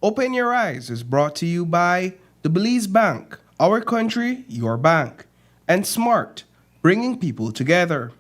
Open Your Eyes is brought to you by the Belize Bank, our country, your bank, and Smart, bringing people together.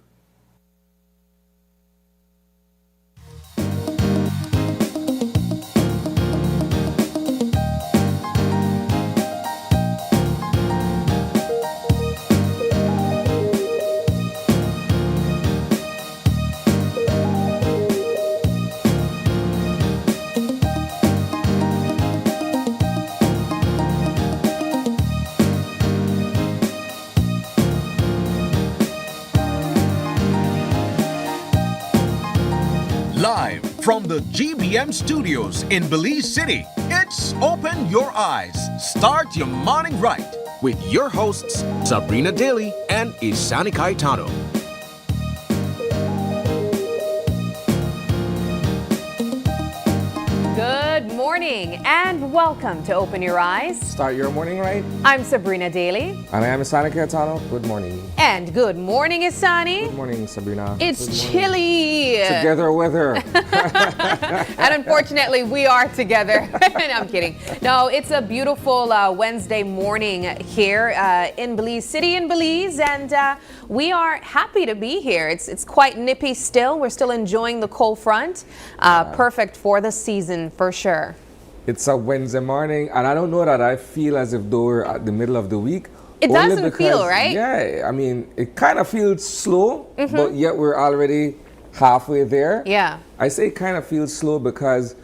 Live from the GBM studios in Belize City, it's Open Your Eyes. Start your morning right with your hosts, Sabrina Daly and Isani Caetano. Good morning and welcome to Open Your Eyes. Start your morning right. I'm Sabrina Daly. And I am Isani Caetano. Good morning. And good morning, Isani. Good morning, Sabrina. It's chilly. Together weather. And unfortunately, we are together. I'm kidding. No, it's a beautiful Wednesday morning here in Belize City, in Belize, and we are happy to be here. It's quite nippy still. We're still enjoying the cold front. Perfect for the season for sure. It's a Wednesday morning, and I don't know that I feel as if though we're at the middle of the week. It doesn't feel, right? Yeah, I mean, it kind of feels slow, but yet we're already halfway there. Yeah. I say kind of feels slow because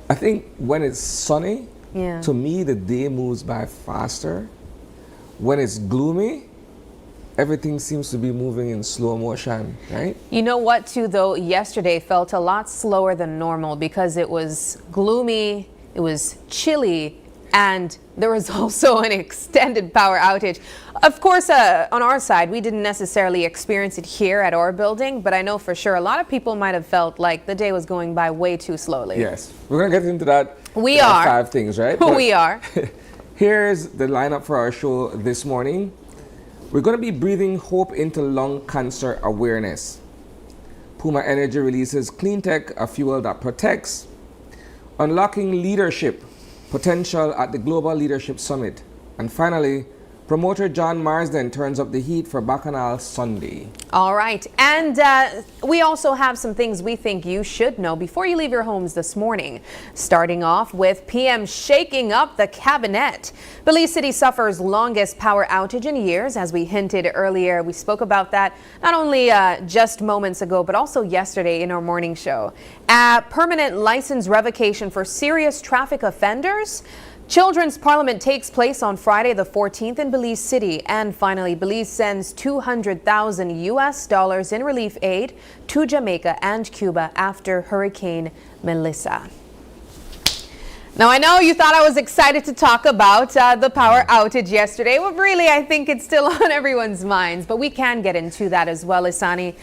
I think when it's sunny, to me, the day moves by faster. When it's gloomy, everything seems to be moving in slow motion, right? You know what, too, though? Yesterday felt a lot slower than normal because it was gloomy, it was chilly, and there was also an extended power outage. Of course, on our side, we didn't necessarily experience it here at our building, but I know for sure a lot of people might have felt like the day was going by way too slowly. Yes, we're going to get into that. We are. 5 things, right? We are. Here's the lineup for our show this morning. We're going to be breathing hope into lung cancer awareness. PUMA Energy releases CLEANTEC, a fuel that protects. Unlocking leadership potential at the Global Leadership Summit. And finally, promoter John Marsden turns up the heat for Bacchanal Sunday. All right. And we also have some things we think you should know before you leave your homes this morning. Starting off with PM shaking up the cabinet. Belize City suffers longest power outage in years. As we hinted earlier, we spoke about that not only just moments ago, but also yesterday in our morning show. Permanent license revocation for serious traffic offenders. Children's Parliament takes place on Friday the 14th in Belize City. And finally, Belize sends $200,000 in relief aid to Jamaica and Cuba after Hurricane Melissa. Now, I know you thought I was excited to talk about the power outage yesterday. Well, really, I think it's still on everyone's minds, but we can get into that as well, Isani.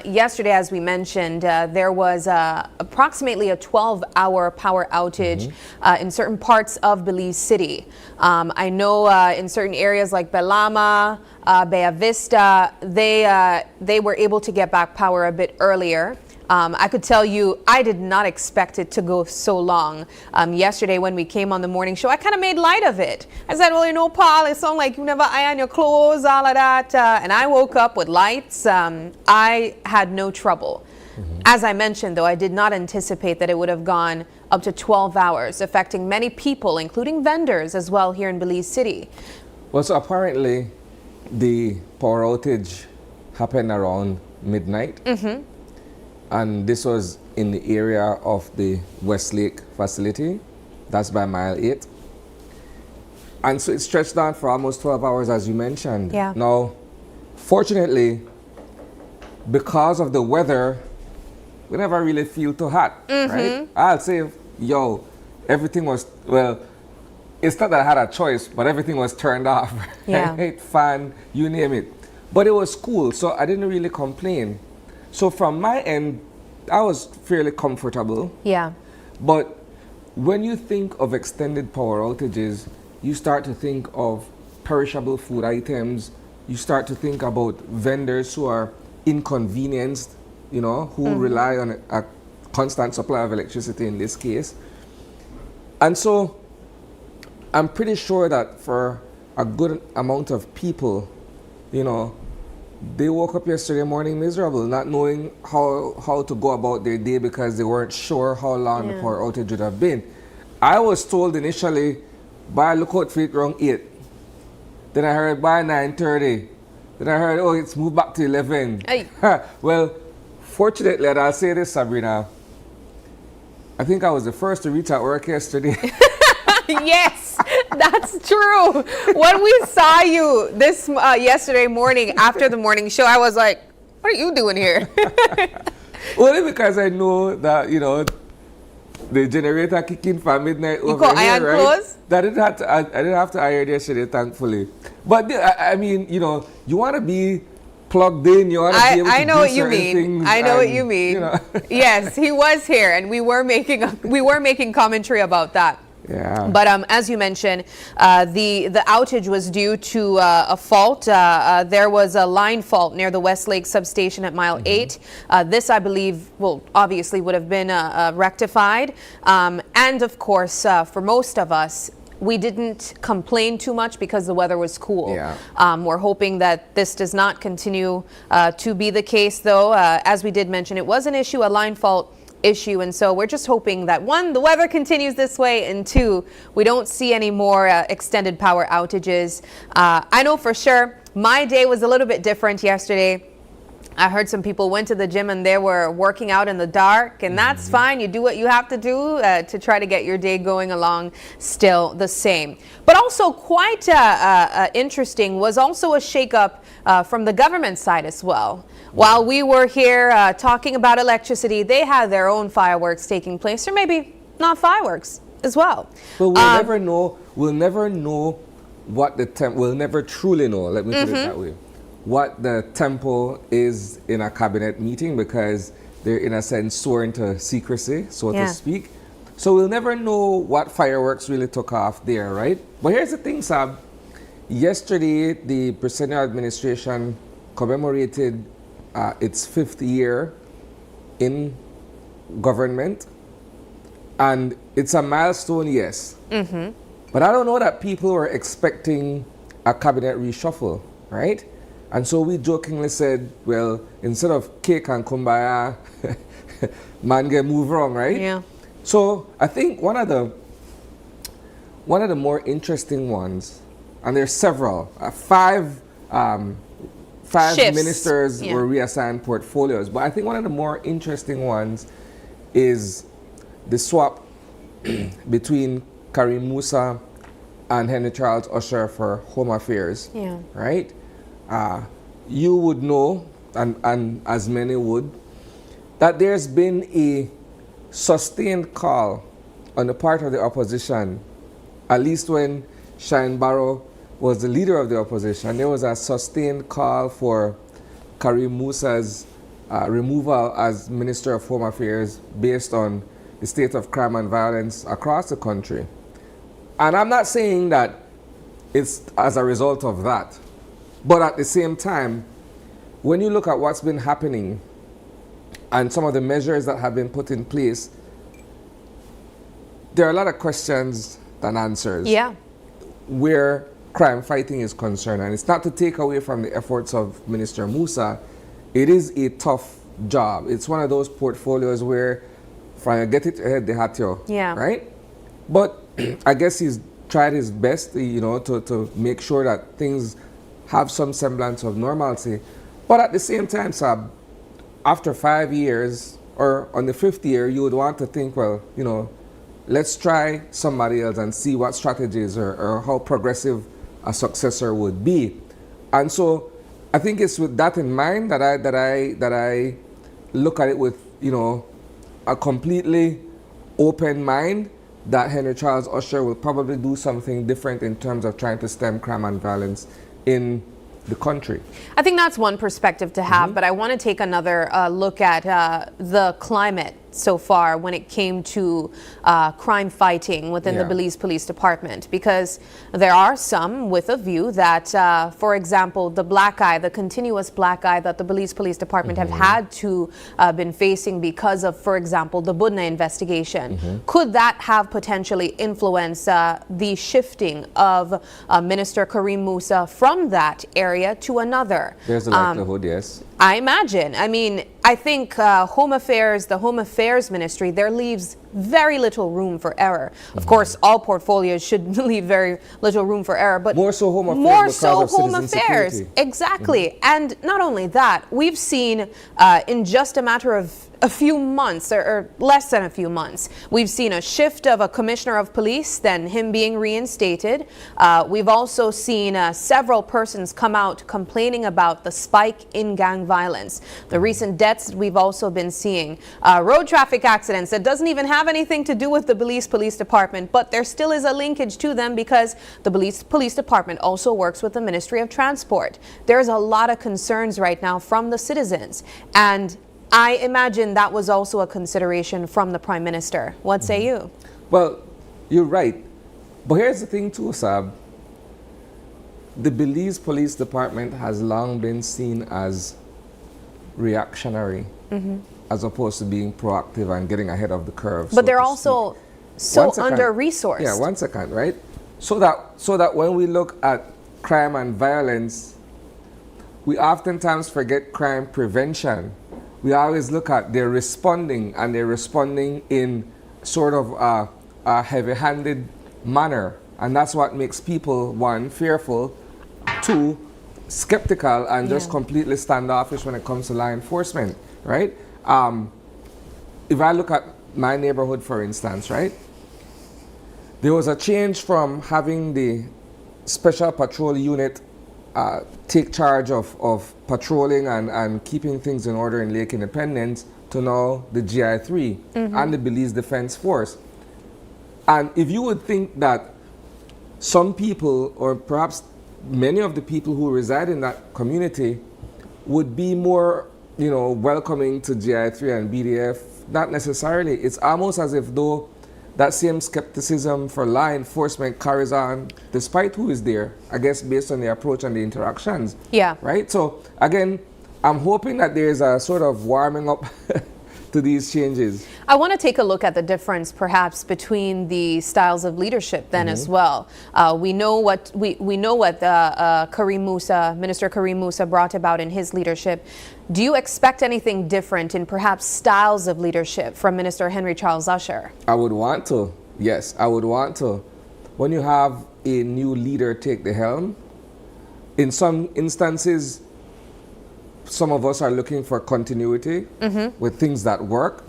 Yesterday, as we mentioned, there was approximately a 12-hour power outage in certain parts of Belize City. I know in certain areas like Belama, Bella Vista, they were able to get back power a bit earlier. I could tell you, I did not expect it to go so long. Yesterday when we came on the morning show, I kind of made light of it. I said, well, you know, Paul, it sounds like you never iron your clothes, all of that. And I woke up with lights. I had no trouble. As I mentioned, though, I did not anticipate that it would have gone up to 12 hours, affecting many people, including vendors as well here in Belize City. Well, so apparently the power outage happened around midnight. And this was in the area of the Westlake facility. That's by mile 8. And so it stretched on for almost 12 hours, as you mentioned. Yeah. Now, fortunately, because of the weather, we never really feel too hot, right? I'll say, yo, everything was, well, it's not that I had a choice, but everything was turned off. Yeah. Right? Fan, you name it. But it was cool, so I didn't really complain. So from my end, I was fairly comfortable. Yeah. But when you think of extended power outages, you start to think of perishable food items. You start to think about vendors who are inconvenienced, you know, who rely on a constant supply of electricity in this case. And so I'm pretty sure that for a good amount of people, you know, they woke up yesterday morning miserable, not knowing how to go about their day because they weren't sure how long the power outage would have been. I was told initially, by look out for it around 8. Then I heard by 9:30. Then I heard, oh, it's moved back to 11. Well, fortunately, and I'll say this, Sabrina, I think I was the first to reach at work yesterday. Yes, that's true. When we saw you this yesterday morning after the morning show, I was like, what are you doing here? Only because I know that, you know, the generator kicking for midnight over got here, iron right? clothes? That I didn't have to iron yesterday, thankfully. But I mean, you know, you want to be plugged in. You want to be able to I know do what you certain mean. things I know what you and, mean. You know. Yes, he was here, and we were making commentary about that. Yeah. But as you mentioned, the outage was due to a fault. There was a line fault near the Westlake substation at mile 8. This, I believe, well, obviously would have been rectified. And of course, for most of us, we didn't complain too much because the weather was cool. Yeah. We're hoping that this does not continue to be the case, though. As we did mention, it was an issue, a line fault issue, and so we're just hoping that, one, the weather continues this way, and two, we don't see any more extended power outages. I know for sure my day was a little bit different yesterday. I heard some people went to the gym and they were working out in the dark, and that's fine. You do what you have to do to try to get your day going along still the same. But also quite interesting was also a shakeup from the government side as well. While we were here talking about electricity, they had their own fireworks taking place, or maybe not fireworks as well. But we'll never know. We'll never know what the we'll never truly know. Let me put it that way. What the tempo is in a cabinet meeting, because they're in a sense sworn to secrecy, so to speak. So we'll never know what fireworks really took off there, right? But here's the thing, Sab. Yesterday, the Bacchanal administration commemorated its 5th year in government, and it's a milestone, yes. But I don't know that people were expecting a cabinet reshuffle, right? And so we jokingly said, well, instead of cake and kumbaya, man get move wrong, right? Yeah. So I think one of the more interesting ones, and there's several, five Shifts. ministers were reassigned portfolios, but I think one of the more interesting ones is the swap between Karim Musa and Henry Charles Usher for Home Affairs, right? You would know, and as many would, that there's been a sustained call on the part of the opposition, at least when Shine Barrow was the leader of the opposition. There was a sustained call for Karim Musa's removal as Minister of Home Affairs based on the state of crime and violence across the country. And I'm not saying that it's as a result of that. But at the same time, when you look at what's been happening and some of the measures that have been put in place, there are a lot of questions than answers. Yeah. Where crime fighting is concerned. And it's not to take away from the efforts of Minister Musa. It is a tough job. It's one of those portfolios where from you get it ahead, they had to, right? But I guess he's tried his best, you know, to make sure that things have some semblance of normalcy. But at the same time, Sab, after 5 years, or on the 5th year, you would want to think, well, you know, let's try somebody else and see what strategies or how progressive a successor would be. And so I think it's with that in mind that I look at it with, you know, a completely open mind that Henry Charles Usher will probably do something different in terms of trying to stem crime and violence in the country. I think that's one perspective to have, but I want to take another look at the climate so far when it came to crime fighting within the Belize Police Department, because there are some with a view that, for example, the black eye, the continuous black eye that the Belize Police Department have had to been facing because of, for example, the Budna investigation. Could that have potentially influenced the shifting of Minister Kareem Musa from that area to another? There's a likelihood, yes. I imagine. I mean, I think the Home Affairs Ministry, there leaves very little room for error. Of course, all portfolios should leave very little room for error, but more so Home Affairs. More so Home Affairs. Exactly. And not only that, we've seen in just a matter of a few months or less than a few months, we've seen a shift of a commissioner of police, then him being reinstated. We've also seen several persons come out complaining about the spike in gang violence. The recent deaths we've also been seeing. Road traffic accidents that doesn't even have anything to do with the Belize Police Department, but there still is a linkage to them because the Belize Police Department also works with the Ministry of Transport. There's a lot of concerns right now from the citizens, and I imagine that was also a consideration from the Prime Minister. What say you? Well, you're right. But here's the thing too, Sab. The Belize Police Department has long been seen as reactionary as opposed to being proactive and getting ahead of the curve. But they're also so under-resourced. Yeah, 1 second, right? So that when we look at crime and violence, we oftentimes forget crime prevention. We always look at they're responding, and they're responding in sort of a heavy-handed manner. And that's what makes people, one, fearful, two, skeptical, and just completely standoffish when it comes to law enforcement, right? If I look at my neighborhood, for instance, right? There was a change from having the special patrol unit take charge of patrolling and keeping things in order in Lake Independence to now the GI3 and the Belize Defense Force. And if you would think that some people, or perhaps many of the people who reside in that community, would be more, welcoming to GI3 and BDF, not necessarily. It's almost as if though that same skepticism for law enforcement carries on despite who is there, I guess, based on the approach and the interactions. Yeah. Right? So, again, I'm hoping that there's a sort of warming up to these changes. I want to take a look at the difference perhaps between the styles of leadership then as well. We know what Kareem Musa, Minister Kareem Musa brought about in his leadership. Do you expect anything different in perhaps styles of leadership from Minister Henry Charles Usher? I would want to. Yes, I would want to. When you have a new leader take the helm, in some instances, some of us are looking for continuity with things that work.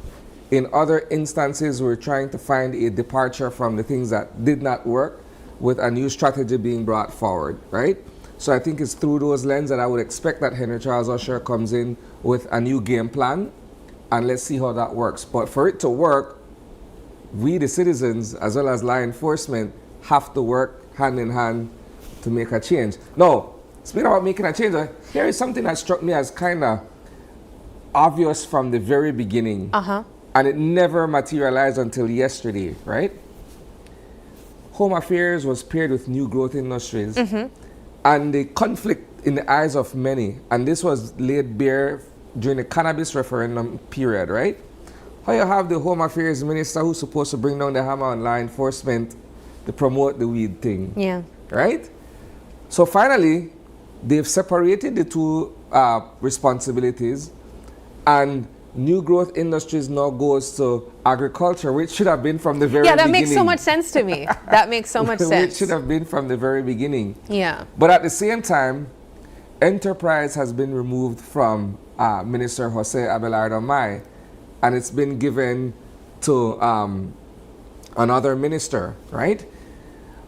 In other instances, we're trying to find a departure from the things that did not work with a new strategy being brought forward, right? So I think it's through those lenses that I would expect that Henry Charles Usher comes in with a new game plan, and let's see how that works. But for it to work, we, the citizens, as well as law enforcement, have to work hand in hand to make a change. Now, speaking about making a change, here is something that struck me as kind of obvious from the very beginning. And it never materialized until yesterday, right? Home Affairs was paired with New Growth Industries. And the conflict in the eyes of many, and this was laid bare during the cannabis referendum period, right? How you have the Home Affairs Minister who's supposed to bring down the hammer on law enforcement to promote the weed thing. Yeah. Right? So finally, they've separated the two responsibilities, and New Growth Industries now goes to agriculture, which should have been from the very beginning. Yeah, that makes so much sense to me. That makes so much sense. Which should have been from the very beginning. Yeah. But at the same time, enterprise has been removed from Minister Jose Abelardo Mai, and it's been given to another minister, right?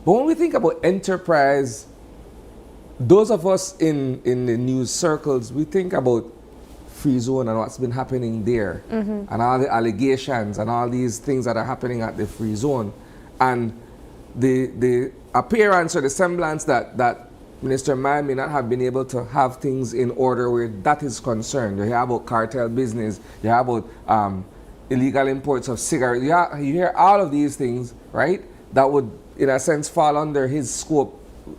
But when we think about enterprise, those of us in the news circles, we think about Free Zone and what's been happening there, and all the allegations and all these things that are happening at the Free Zone, and the appearance or the semblance that Minister Mai may not have been able to have things in order where that is concerned. You hear about cartel business, you hear about illegal imports of cigarettes. You hear all of these things, right? That would, in a sense, fall under his scope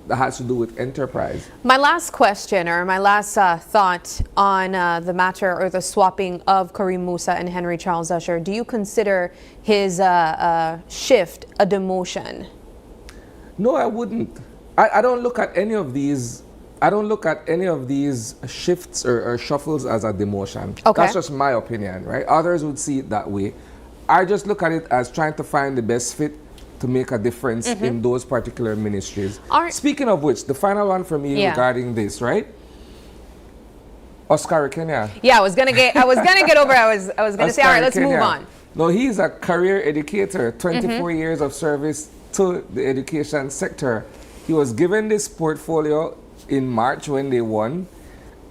that has to do with enterprise. My last question, or my last thought on the matter or the swapping of Kareem Musa and Henry Charles Usher, do you consider his shift a demotion? No, I wouldn't. I don't look at any of these. I don't look at any of these shifts or shuffles as a demotion. Okay. That's just my opinion, right? Others would see it that way. I just look at it as trying to find the best fit to make a difference in those particular ministries. Speaking of which, the final one for me regarding this, right? Oscar Kenya. Yeah, I was gonna get over. I was gonna say, all right, let's move on. No, he's a career educator. 24 years of service to the education sector. He was given this portfolio in March when they won,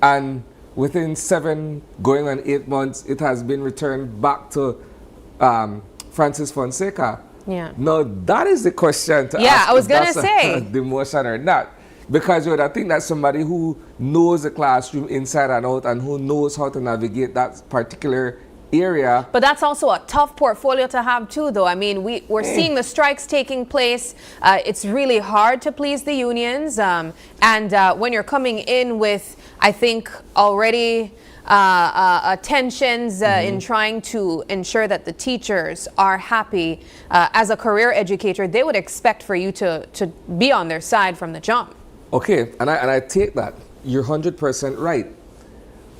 and within 7 going on 8 months, it has been returned back to Francis Fonseca. Yeah. Now that is the question to ask. Yeah, I was if gonna that's say a demotion or not, because you would, I think that's somebody who knows the classroom inside and out and who knows how to navigate that particular area. But that's also a tough portfolio to have too, though. I mean, we're seeing the strikes taking place. It's really hard to please the unions. And when you're coming in with, I think, already tensions in trying to ensure that the teachers are happy, as a career educator, they would expect for you to be on their side from the jump. Okay, and I take that. You're 100% right.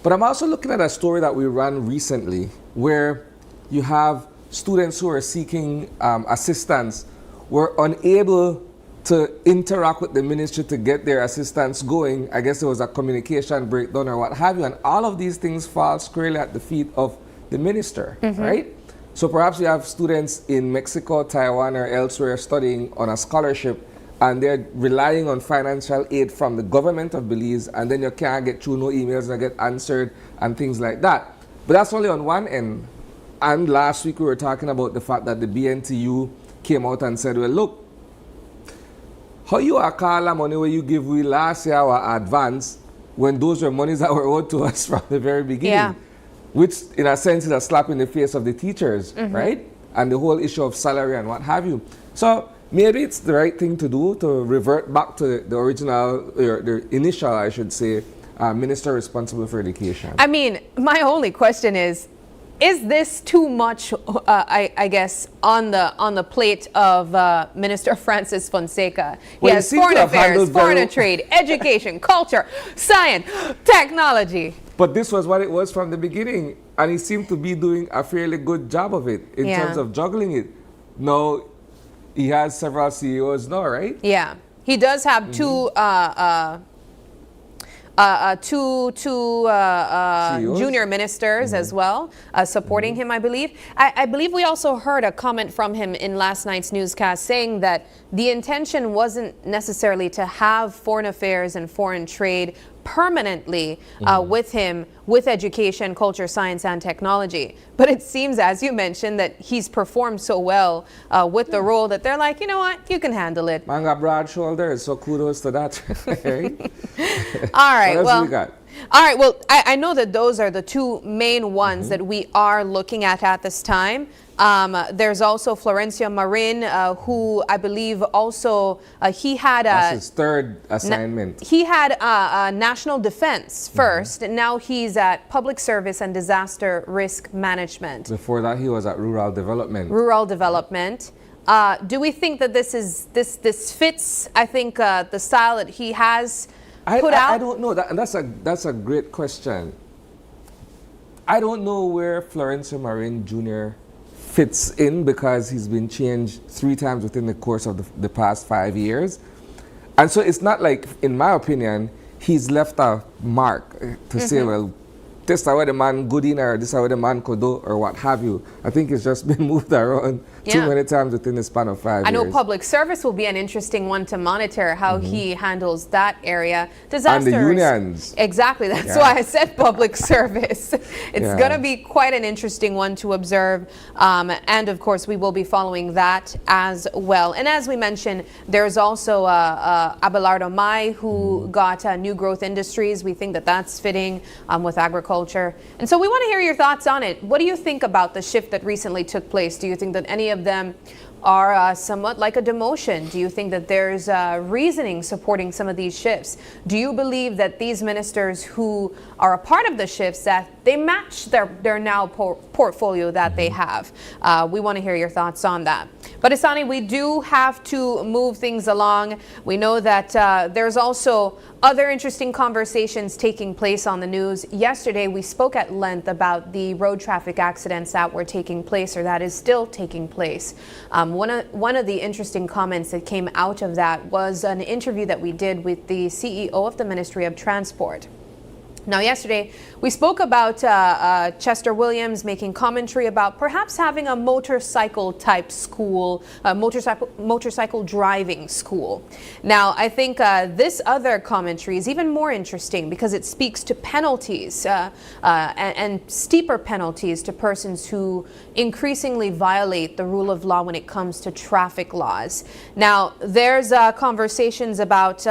But I'm also looking at a story that we ran recently where you have students who are seeking assistance were unable to interact with the ministry to get their assistance going. I guess there was a communication breakdown or what have you. And all of these things fall squarely at the feet of the minister, right? So perhaps you have students in Mexico, Taiwan, or elsewhere studying on a scholarship, and they're relying on financial aid from the government of Belize, and then you can't get through, no emails and get answered and things like that. But that's only on one end. And last week we were talking about the fact that the BNTU came out and said, well, look, how you are call the money where you give we last year our advance when those were monies that were owed to us from the very beginning? Yeah. Which in a sense is a slap in the face of the teachers, right? And the whole issue of salary and what have you. So maybe it's the right thing to do to revert back to the original, or the initial, I should say, minister responsible for education. I mean, my only question is this too much, I guess, on the plate of Minister Francis Fonseca? He Well, has foreign affairs, foreign trade, education, culture, science, technology. But this was what it was from the beginning, and he seemed to be doing a fairly good job of it in terms of juggling it. Now, he has several CEOs now, right? Yeah, he does have two junior ministers as well supporting him, I believe. I believe we also heard a comment from him in last night's newscast saying that the intention wasn't necessarily to have foreign affairs and foreign trade permanently with him, with education, culture, science, and technology. But it seems, as you mentioned, that he's performed so well with the role that they're like, you know what, you can handle it. Man got broad shoulders, so kudos to that. Right? All right, what else well, we got? all right, well, I know that those are the two main ones that we are looking at this time. There's also Florencio Marin, who I believe also he had That's his third assignment. he had national defense first, and now he's at public service and disaster risk management. Before that, he was at rural development. Rural development. Do we think that this fits? I think the style that he has put out. I don't know. That's a great question. I don't know where Florencio Marin Jr. fits in because he's been changed 3 times within the course of the past 5 years. And so it's not like, in my opinion, he's left a mark to say, well, this is how the man good in, or this is how the man could do, or what have you. I think it's just been moved around too many times within the span of 5 years. I know public service will be an interesting one to monitor how he handles that area. Disaster and the unions. Exactly. That's why I said public service. It's going to be quite an interesting one to observe. And of course, we will be following that as well. And as we mentioned, there's also Abelardo Mai, who got New Growth Industries. We think that that's fitting with agriculture culture. And so we want to hear your thoughts on it. What do you think about the shift that recently took place? Do you think that any of them are somewhat like a demotion? Do you think that there's reasoning supporting some of these shifts? Do you believe that these ministers who are a part of the shifts, that they match their now portfolio that they have? We want to hear your thoughts on that. But Asani, we do have to move things along. We know that there's also other interesting conversations taking place on the news. Yesterday, we spoke at length about the road traffic accidents that were taking place, or that is still taking place. One of the interesting comments that came out of that was an interview that we did with the CEO of the Ministry of Transport. Now, yesterday, we spoke about Chester Williams making commentary about perhaps having a motorcycle type school, motorcycle driving school. Now, I think this other commentary is even more interesting because it speaks to penalties and steeper penalties to persons who increasingly violate the rule of law when it comes to traffic laws. Now, there's conversations about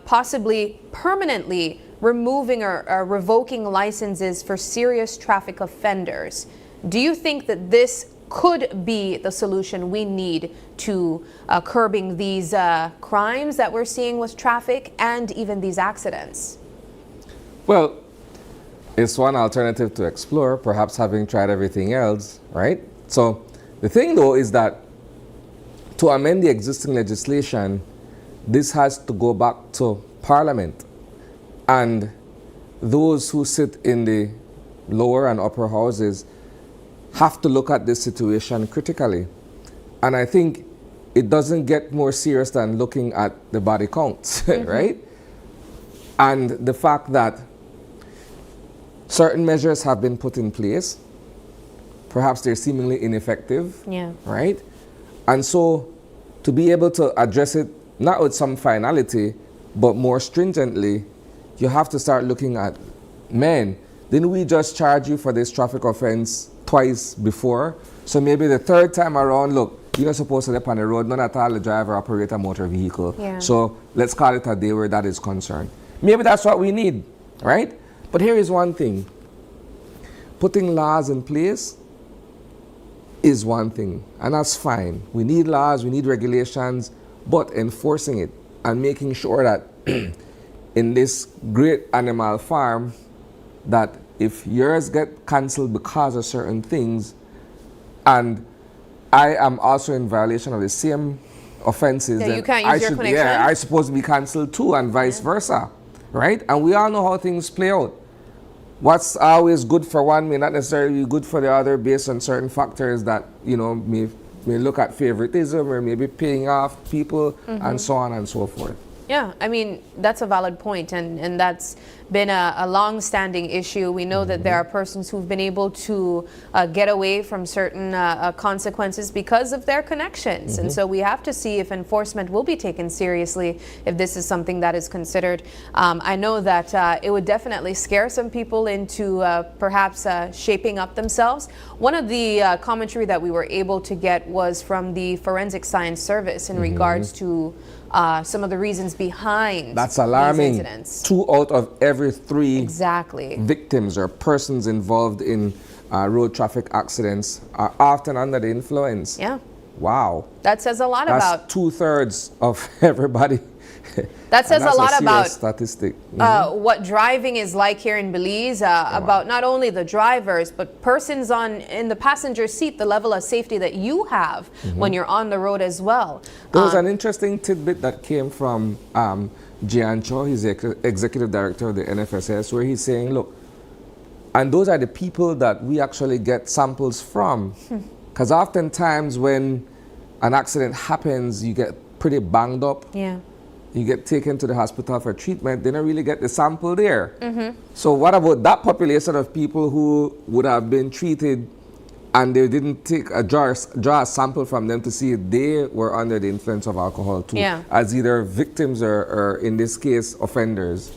possibly permanently removing or revoking licenses for serious traffic offenders. Do you think that this could be the solution we need to curbing these crimes that we're seeing with traffic and even these accidents? Well, it's one alternative to explore, perhaps having tried everything else, right? So the thing though is that to amend the existing legislation, this has to go back to Parliament. And those who sit in the lower and upper houses have to look at this situation critically. And I think it doesn't get more serious than looking at the body counts, right? And the fact that certain measures have been put in place, perhaps they're seemingly ineffective, right? And so to be able to address it, not with some finality, but more stringently, you have to start looking at, man, didn't we just charge you for this traffic offense twice before? So maybe the third time around, look, you're not supposed to step on the road, none at all the driver operate a motor vehicle. So let's call it a day where that is concerned. Maybe that's what we need, right? But here is one thing. Putting laws in place is one thing, and that's fine. We need laws, we need regulations, but enforcing it and making sure that in this great animal farm, that if yours get cancelled because of certain things, and I am also in violation of the same offenses, you then can't use your connection. I supposed to be cancelled too, and vice versa, right? And we all know how things play out. What's always good for one may not necessarily be good for the other based on certain factors that, you know, may look at favoritism or maybe paying off people and so on and so forth. Yeah, I mean, that's a valid point, and that's been a long-standing issue. We know that there are persons who've been able to get away from certain consequences because of their connections. And so we have to see if enforcement will be taken seriously if this is something that is considered. I know that it would definitely scare some people into perhaps shaping up themselves. One of the commentary that we were able to get was from the Forensic Science Service in regards to some of the reasons behind That's alarming. these incidents. 2 out of every 3 Exactly. victims or persons involved in road traffic accidents are often under the influence. Yeah. Wow. That says a lot That's about 2/3 of everybody. That says a lot about statistic. what driving is like here in Belize, about not only the drivers, but persons in the passenger seat, the level of safety that you have when you're on the road as well. There was an interesting tidbit that came from Jian Cho, he's the executive director of the NFSS, where he's saying, look, and those are the people that we actually get samples from. Because oftentimes when an accident happens, you get pretty banged up. Yeah. You get taken to the hospital for treatment, they don't really get the sample there. So what about that population of people who would have been treated and they didn't draw a sample from them to see if they were under the influence of alcohol too, as either victims or in this case, offenders?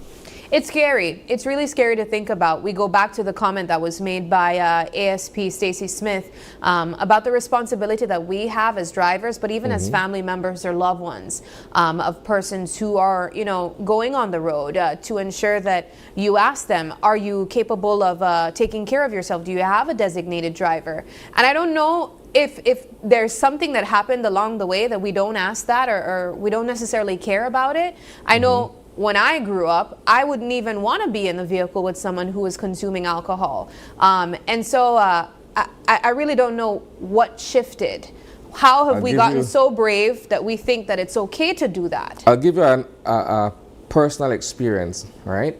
It's scary. It's really scary to think about. We go back to the comment that was made by ASP Stacey Smith about the responsibility that we have as drivers, but even as family members or loved ones of persons who are, you know, going on the road to ensure that you ask them, are you capable of taking care of yourself? Do you have a designated driver? And I don't know if there's something that happened along the way that we don't ask that or we don't necessarily care about it. I know when I grew up, I wouldn't even want to be in the vehicle with someone who was consuming alcohol. And so I really don't know what shifted. How have we gotten so brave that we think that it's okay to do that? I'll give you a personal experience, right?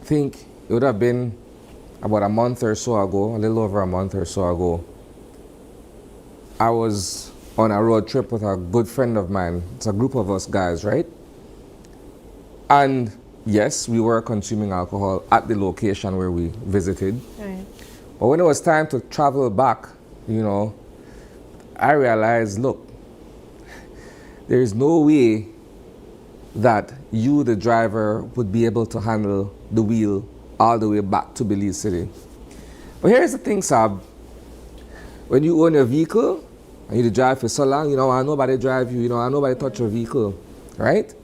I think it would have been about a month or so ago, a little over a month or so ago. I was on a road trip with a good friend of mine. It's a group of us guys, right? And yes, we were consuming alcohol at the location where we visited. Right. But when it was time to travel back, you know, I realized, look, there is no way that you, the driver, would be able to handle the wheel all the way back to Belize City. But here's the thing, Sab. When you own a vehicle, and you drive for so long, you know, and nobody drive you, you know, and nobody touch your vehicle, right?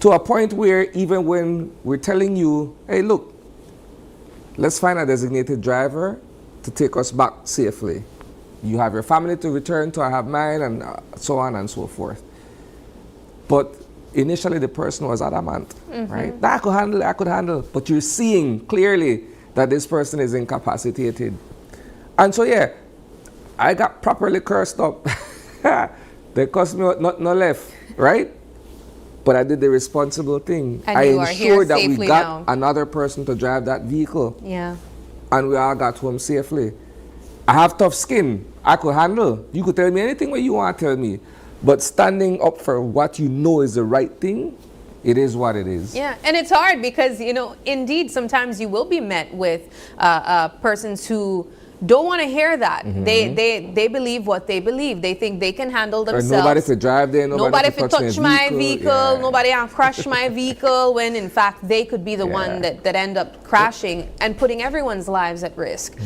To a point where even when we're telling you, hey, look, let's find a designated driver to take us back safely. You have your family to return to, I have mine, and so on and so forth. But initially the person was adamant, right? That I could handle. But you're seeing clearly that this person is incapacitated. And so, yeah, I got properly cursed up. They cursed me out, no left, right? But I did the responsible thing. And I you are here ensured that we safely got now. another person to drive that vehicle. Yeah. And we all got home safely. I have tough skin. I could handle. You could tell me anything what you want to tell me. But standing up for what you know is the right thing, it is what it is. Yeah, and it's hard because, you know, indeed, sometimes you will be met with persons who don't want to hear that. They believe what they believe. They think they can handle themselves. Or nobody to drive there, nobody to touch my vehicle, yeah. nobody crash my vehicle, when in fact they could be the one that end up crashing and putting everyone's lives at risk.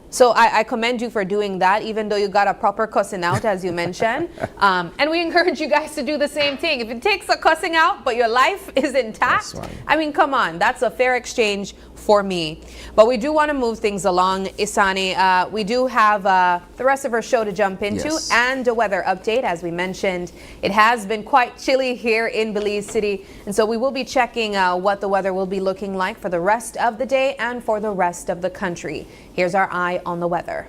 So I commend you for doing that, even though you got a proper cussing out, as you mentioned. And we encourage you guys to do the same thing. If it takes a cussing out, but your life is intact, I mean, come on, that's a fair exchange for me. But we do want to move things along, Isani. We do have the rest of our show to jump into and a weather update. As we mentioned, it has been quite chilly here in Belize City. And so we will be checking what the weather will be looking like for the rest of the day and for the rest of the country. Here's our eye on the weather.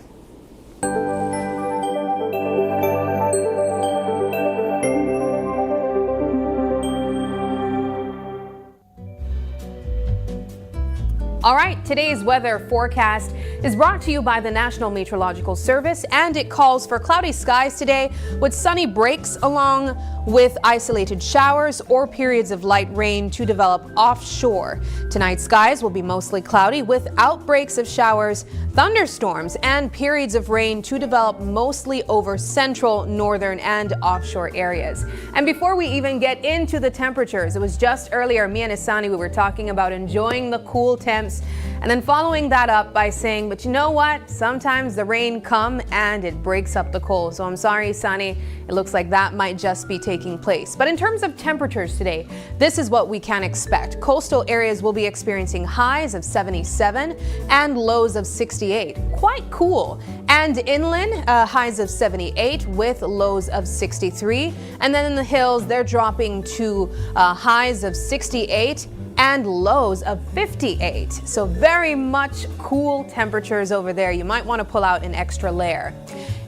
All right, today's weather forecast is brought to you by the National Meteorological Service, and it calls for cloudy skies today with sunny breaks along with isolated showers or periods of light rain to develop offshore. Tonight's skies will be mostly cloudy with outbreaks of showers, thunderstorms, and periods of rain to develop mostly over central, northern, and offshore areas. And before we even get into the temperatures, it was just earlier, me and Isani, we were talking about enjoying the cool temps, and then following that up by saying, but you know what? Sometimes the rain comes and it breaks up the cold. So I'm sorry, Isani, it looks like that might just be taking place. But in terms of temperatures today, this is what we can expect. Coastal areas will be experiencing highs of 77 and lows of 68. Quite cool. And inland, highs of 78 with lows of 63. And then in the hills, they're dropping to highs of 68 and lows of 58. So very much cool temperatures over there. You might want to pull out an extra layer.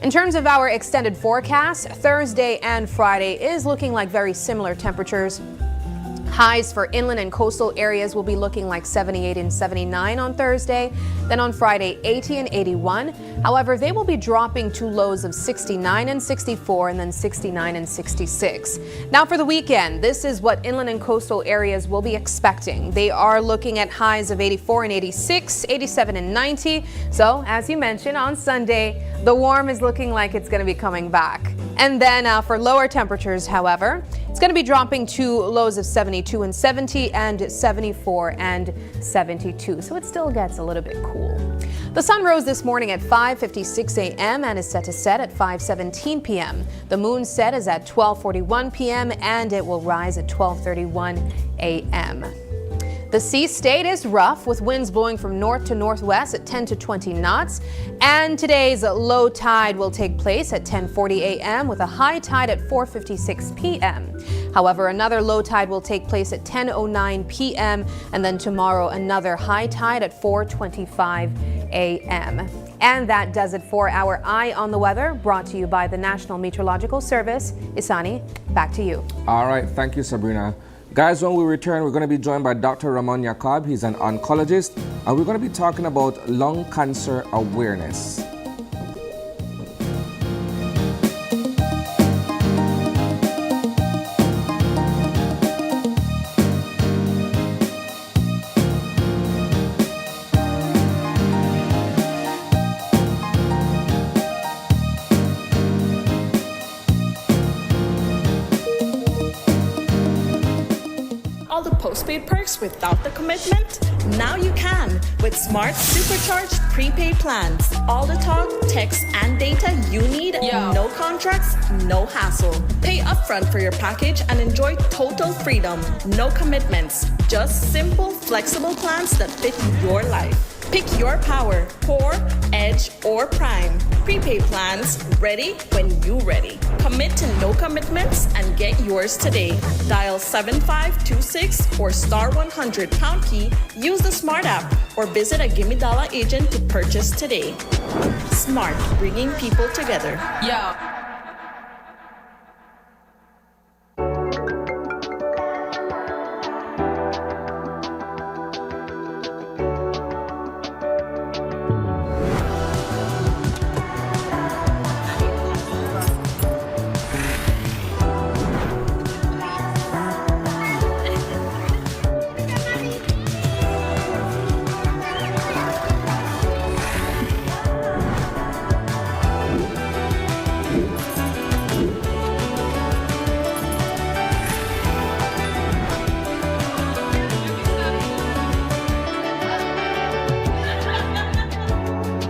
In terms of our extended forecast, Thursday and Friday is looking like very similar temperatures. Highs for inland and coastal areas will be looking like 78 and 79 on Thursday. Then on Friday, 80 and 81. However, they will be dropping to lows of 69 and 64 and then 69 and 66. Now for the weekend, this is what inland and coastal areas will be expecting. They are looking at highs of 84 and 86, 87 and 90. So as you mentioned, on Sunday, the warm is looking like it's going to be coming back. And then for lower temperatures, however, It's going to be dropping to lows of 72 and 70 and 74 and 72. So it still gets a little bit cool. The sun rose this morning at 5:56 a.m. and is set to set at 5:17 p.m. The moon set is at 12:41 p.m. and it will rise at 12:31 a.m. The sea state is rough with winds blowing from north to northwest at 10 to 20 knots. And today's low tide will take place at 10:40 a.m. with a high tide at 4:56 p.m. However, another low tide will take place at 10:09 p.m. and then tomorrow another high tide at 4:25 a.m. And that does it for our Eye on the Weather, brought to you by the National Meteorological Service. Isani, back to you. All right, thank you, Sabrina. Guys, when we return, we're going to be joined by Dr. Ramon Yacob. He's an oncologist, and we're going to be talking about lung cancer awareness. All the postpaid perks without the commitment? Now you can with smart supercharged prepaid plans. All the talk, text, and data you need. No contracts, no hassle. Pay upfront for your package and enjoy total freedom. No commitments. Just simple, flexible plans that fit your life. Pick your power, Core, Edge, or Prime. Prepaid plans ready when you ready. Commit to no commitments and get yours today. Dial 7526 or star 100 pound key, use the Smart app, or visit a Gimme Dollar agent to purchase today. Smart, bringing people together.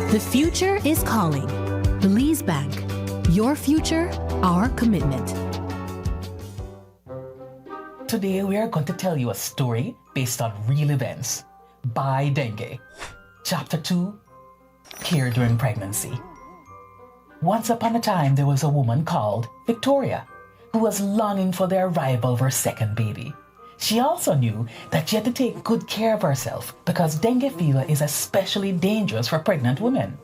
The future is calling. Belize Bank. Your future, our commitment. Today we are going to tell you a story based on real events by dengue. Chapter 2, Care During Pregnancy. Once upon a time there was a woman called Victoria who was longing for the arrival of her second baby. She also knew that she had to take good care of herself because dengue fever is especially dangerous for pregnant women.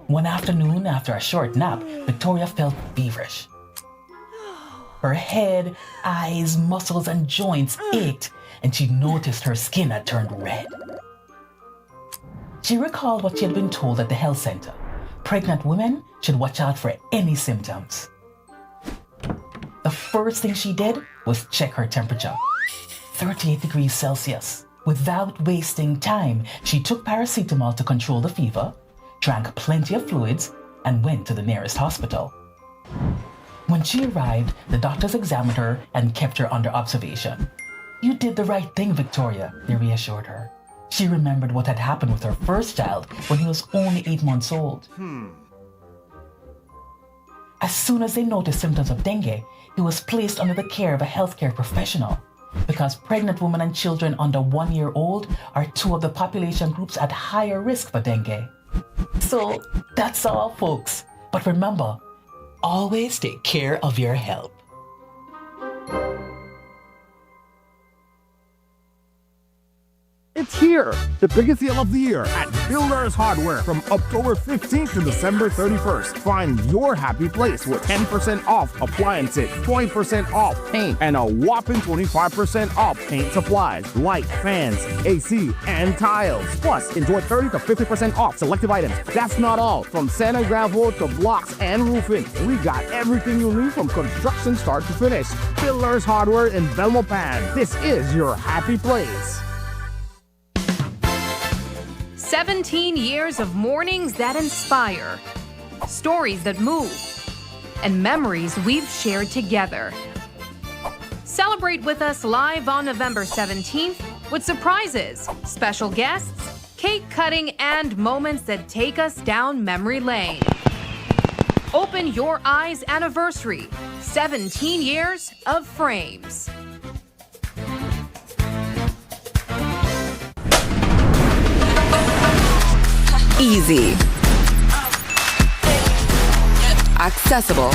One afternoon, after a short nap, Victoria felt feverish. Her head, eyes, muscles, and joints ached, and she noticed her skin had turned red. She recalled what she had been told at the health center. Pregnant women should watch out for any symptoms. The first thing she did was check her temperature. 38 degrees Celsius. Without wasting time, she took paracetamol to control the fever, drank plenty of fluids, and went to the nearest hospital. When she arrived, the doctors examined her and kept her under observation. "You did the right thing, Victoria," they reassured her. She remembered what had happened with her first child when he was only 8 months old. As soon as they noticed symptoms of dengue, he was placed under the care of a healthcare professional, because pregnant women and children under 1 year old are two of the population groups at higher risk for dengue. So that's all, folks. But remember, always take care of your health. It's here, the biggest sale of the year at Builders Hardware from October 15th to December 31st. Find your happy place with 10% off appliances, 20% off paint, and a whopping 25% off paint supplies like fans, AC, and tiles. Plus, enjoy 30 to 50% off selective items. That's not all. From sand and gravel to blocks and roofing, we got everything you need from construction start to finish. Builders Hardware in Belmopan. This is your happy place. 17 years of mornings that inspire, stories that move, and memories we've shared together. Celebrate with us live on November 17th with surprises, special guests, cake cutting, and moments that take us down memory lane. Open Your Eyes Anniversary, 17 years of frames. Easy. Accessible.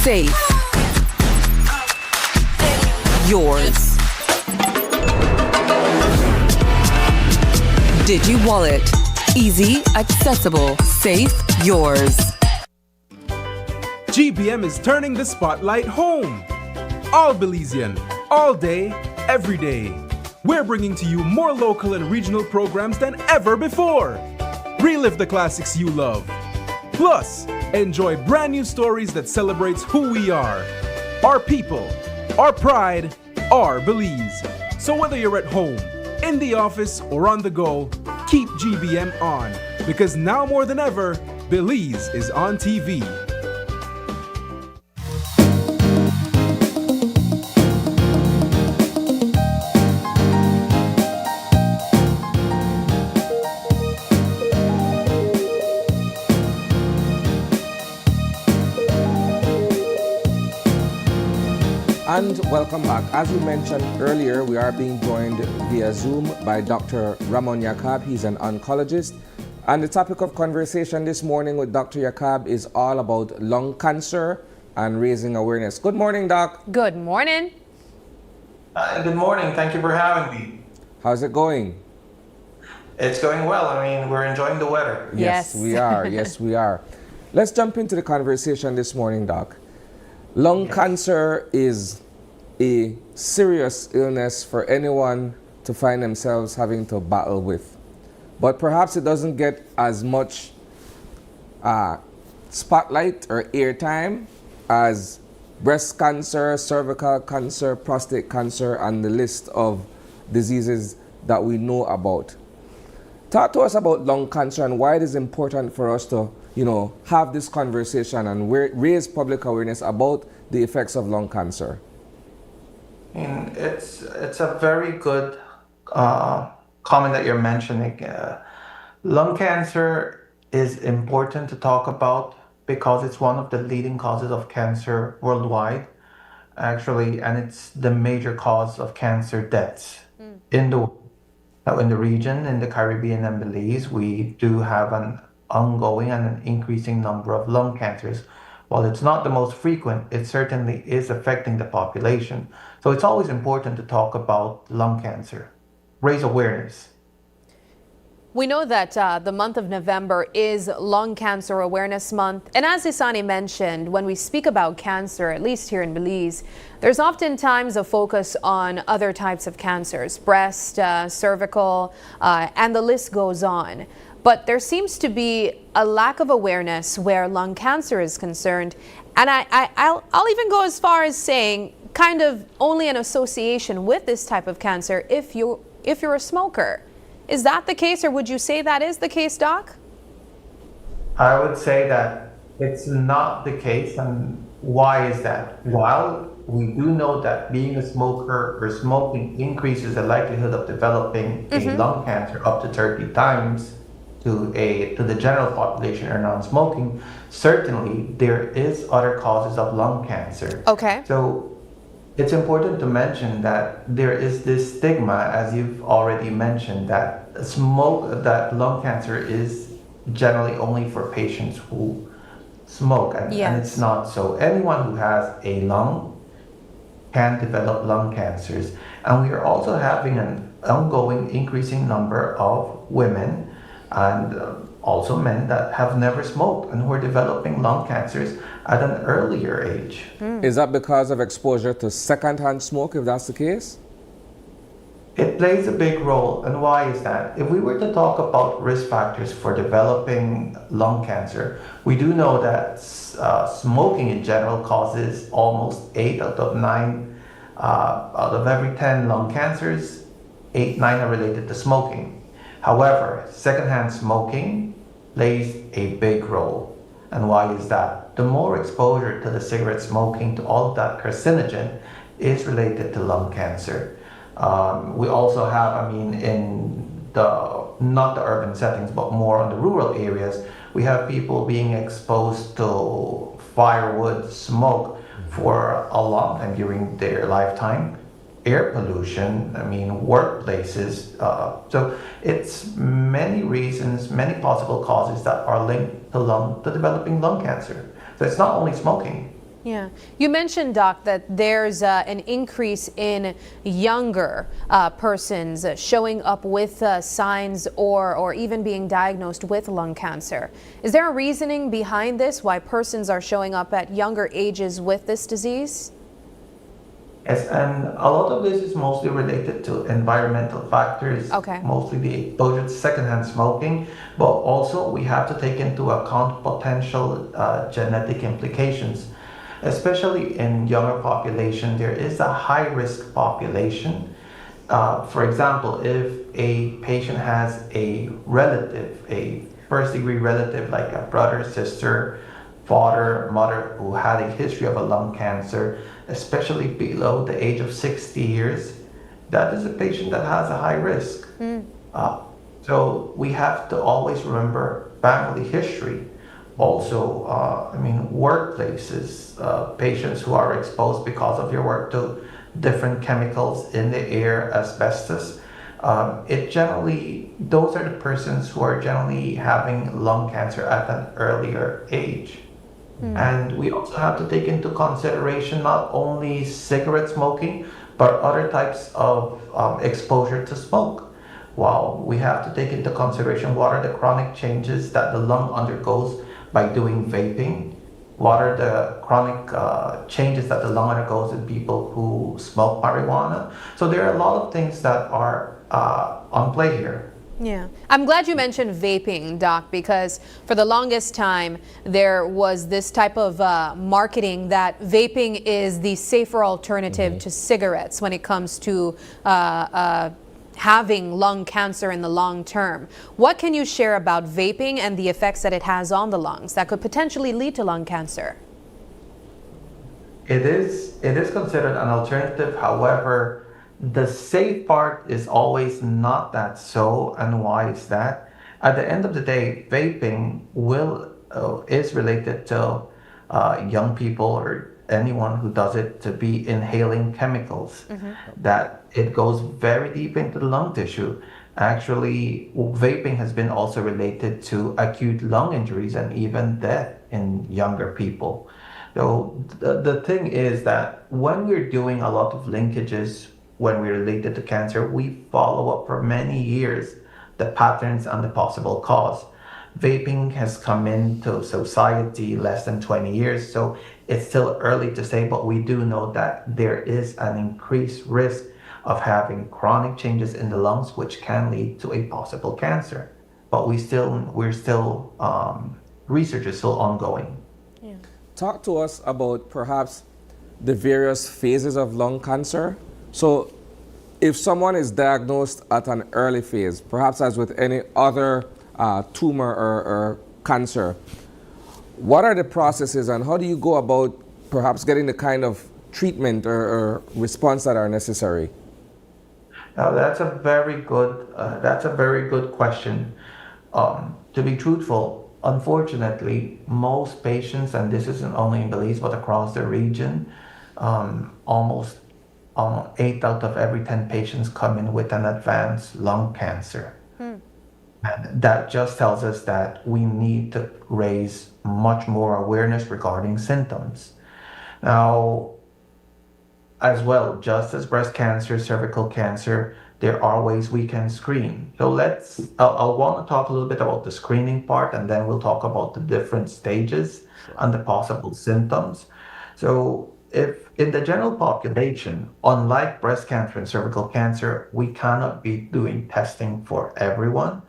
Safe. Yours. Digi Wallet. Easy, accessible, safe, yours. GBM is turning the spotlight home. All Belizean, all day, every day. We're bringing to you more local and regional programs than ever before. Relive the classics you love. Plus, enjoy brand new stories that celebrates who we are, our people, our pride, our Belize. So whether you're at home, in the office, or on the go, keep GBM on, because now more than ever, Belize is on TV. And welcome back. As we mentioned earlier, we are being joined via Zoom by Dr. Ramon Yakab. He's an oncologist. And the topic of conversation this morning with Dr. Yakab is all about lung cancer and raising awareness. Good morning, Doc. Good morning. Good morning. Thank you for having me. How's it going? It's going well. I mean, we're enjoying the weather. Yes, we are. Yes, we are. Let's jump into the conversation this morning, Doc. Lung cancer is a serious illness for anyone to find themselves having to battle with. But perhaps it doesn't get as much spotlight or airtime as breast cancer, cervical cancer, prostate cancer, and the list of diseases that we know about. Talk to us about lung cancer and why it is important for us to, have this conversation and raise public awareness about the effects of lung cancer. And it's a very good comment that you're mentioning. Lung cancer is important to talk about because it's one of the leading causes of cancer worldwide, actually, and it's the major cause of cancer deaths in the region, in the Caribbean and Belize. We do have an ongoing and an increasing number of lung cancers. While it's not the most frequent, it certainly is affecting the population. So it's always important to talk about lung cancer, raise awareness. We know that the month of November is Lung Cancer Awareness Month. And as Isani mentioned, when we speak about cancer, at least here in Belize, there's oftentimes a focus on other types of cancers, breast, cervical, and the list goes on. But there seems to be a lack of awareness where lung cancer is concerned. And I'll even go as far as saying kind of only an association with this type of cancer if you're a smoker. Is that the case, or would you say that is the case, Doc? I would say that it's not the case. And why is that? While we do know that being a smoker or smoking increases the likelihood of developing a lung cancer up to 30 times to the general population or non-smoking, certainly there is other causes of lung cancer. Okay. So it's important to mention that there is this stigma, as you've already mentioned, that that lung cancer is generally only for patients who smoke, and it's not so. Anyone who has a lung can develop lung cancers, and we are also having an ongoing increasing number of women and also men that have never smoked and who are developing lung cancers at an earlier age. Is that because of exposure to secondhand smoke, if that's the case? It plays a big role. And why is that? If we were to talk about risk factors for developing lung cancer, we do know that smoking in general causes almost 8 out of 9 out of every 10 lung cancers, 9 are related to smoking. However, secondhand smoking plays a big role. And why is that? The more exposure to the cigarette smoking, to all of that carcinogen, is related to lung cancer. We also have, I mean, in the not the urban settings, but more on the rural areas, we have people being exposed to firewood smoke for a long time during their lifetime. Air pollution, I mean, workplaces. So it's many reasons, many possible causes that are linked to developing lung cancer. So it's not only smoking. Yeah. You mentioned, Doc, that there's an increase in younger persons showing up with signs or even being diagnosed with lung cancer. Is there a reasoning behind this, why persons are showing up at younger ages with this disease? Yes, and a lot of this is mostly related to environmental factors, mostly the exposure to secondhand smoking, but also we have to take into account potential genetic implications. Especially in younger population, there is a high-risk population. For example, if a patient has a relative, a first-degree relative like a brother, sister, father, mother who had a history of a lung cancer, especially below the age of 60 years, that is a patient that has a high risk. So we have to always remember family history. Also, I mean, workplaces, patients who are exposed because of your work to different chemicals in the air, asbestos. Those are the persons who are generally having lung cancer at an earlier age. And we also have to take into consideration not only cigarette smoking, but other types of exposure to smoke. Well, we have to take into consideration what are the chronic changes that the lung undergoes by doing vaping, what are the chronic changes that the lung undergoes in people who smoke marijuana. So there are a lot of things that are on play here. Yeah. I'm glad you mentioned vaping, Doc, because for the longest time there was this type of marketing that vaping is the safer alternative to cigarettes when it comes to having lung cancer in the long term. What can you share about vaping and the effects that it has on the lungs that could potentially lead to lung cancer? It is considered an alternative. However, the safe part is always not that so. And why is that? At the end of the day, vaping is related to young people or anyone who does it to be inhaling chemicals. That it goes very deep into the lung tissue. Actually, vaping has been also related to acute lung injuries and even death in younger people. So the thing is that when we're doing a lot of linkages when we're related to cancer, we follow up for many years the patterns and the possible cause. Vaping has come into society less than 20 years, so it's still early to say, but we do know that there is an increased risk of having chronic changes in the lungs, which can lead to a possible cancer. But research is still ongoing. Yeah. Talk to us about perhaps the various phases of lung cancer. So if someone is diagnosed at an early phase, perhaps as with any other tumor or cancer, what are the processes and how do you go about perhaps getting the kind of treatment or response that are necessary? Now, that's a very good question. To be truthful, unfortunately, most patients, and this isn't only in Belize but across the region, almost 8 out of every 10 patients come in with an advanced lung cancer. And that just tells us that we need to raise much more awareness regarding symptoms. Now, as well, just as breast cancer, cervical cancer, there are ways we can screen. So I'll want to talk a little bit about the screening part, and then we'll talk about the different stages and the possible symptoms. So if in the general population, unlike breast cancer and cervical cancer, we cannot be doing testing for everyone.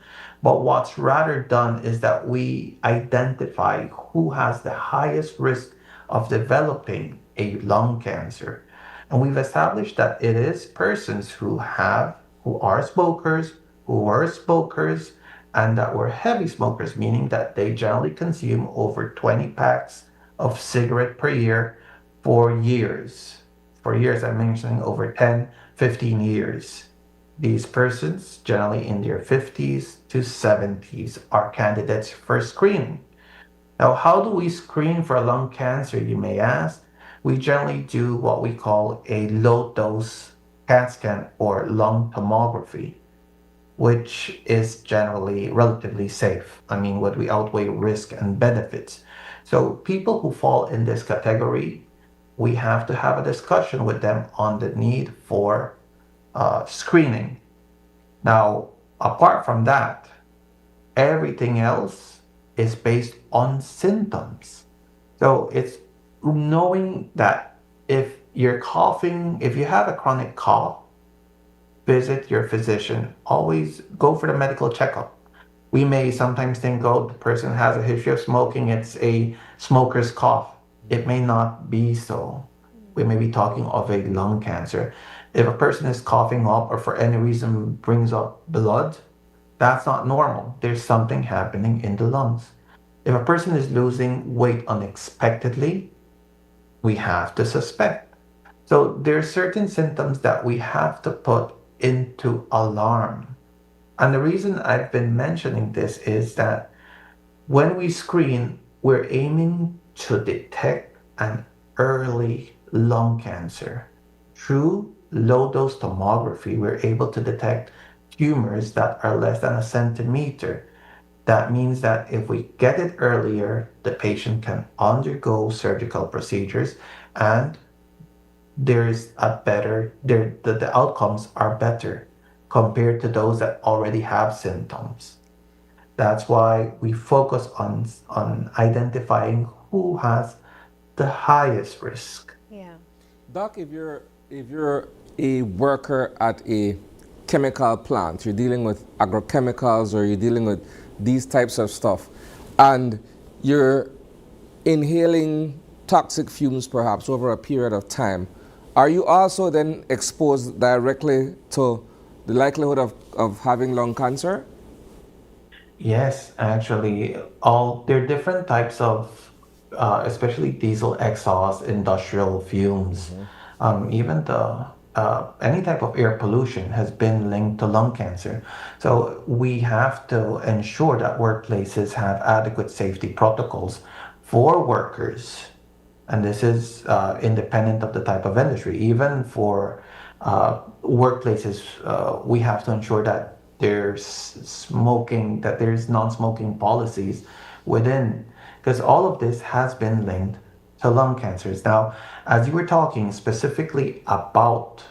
But what's rather done is that we identify who has the highest risk of developing a lung cancer. And we've established that it is persons who are smokers, and that were heavy smokers, meaning that they generally consume over 20 packs of cigarette per year for years. For years, I'm mentioning over 10, 15 years. These persons, generally in their 50s to 70s, are candidates for screening. Now, how do we screen for lung cancer, you may ask? We generally do what we call a low dose CAT scan or lung tomography, which is generally relatively safe. I mean, would we outweigh risk and benefits? So, people who fall in this category, we have to have a discussion with them on the need for screening. Now, apart from that, everything else is based on symptoms. So it's knowing that if you're coughing, if you have a chronic cough, visit your physician. Always go for the medical checkup. We may sometimes think, oh, the person has a history of smoking, it's a smoker's cough. It may not be so. We may be talking of a lung cancer. If a person is coughing up or for any reason brings up blood, that's not normal. There's something happening in the lungs. If a person is losing weight unexpectedly, we have to suspect. So there are certain symptoms that we have to put into alarm. And the reason I've been mentioning this is that when we screen, we're aiming to detect an early lung cancer. Through low dose tomography, we're able to detect tumors that are less than a centimeter. That means that if we get it earlier, the patient can undergo surgical procedures and there's a better, the outcomes are better compared to those that already have symptoms. That's why we focus on identifying who has the highest risk. Yeah. Doc, if you're a worker at a chemical plant, you're dealing with agrochemicals or you're dealing with these types of stuff, and you're inhaling toxic fumes perhaps over a period of time, are you also then exposed directly to the likelihood of having lung cancer? Yes, actually, all there are different types of, especially diesel exhaust, industrial fumes, even the any type of air pollution has been linked to lung cancer. So we have to ensure that workplaces have adequate safety protocols for workers, and this is independent of the type of industry. Even for workplaces, we have to ensure that there's smoking, that there's non-smoking policies within, because all of this has been linked to lung cancers. Now, as you were talking specifically about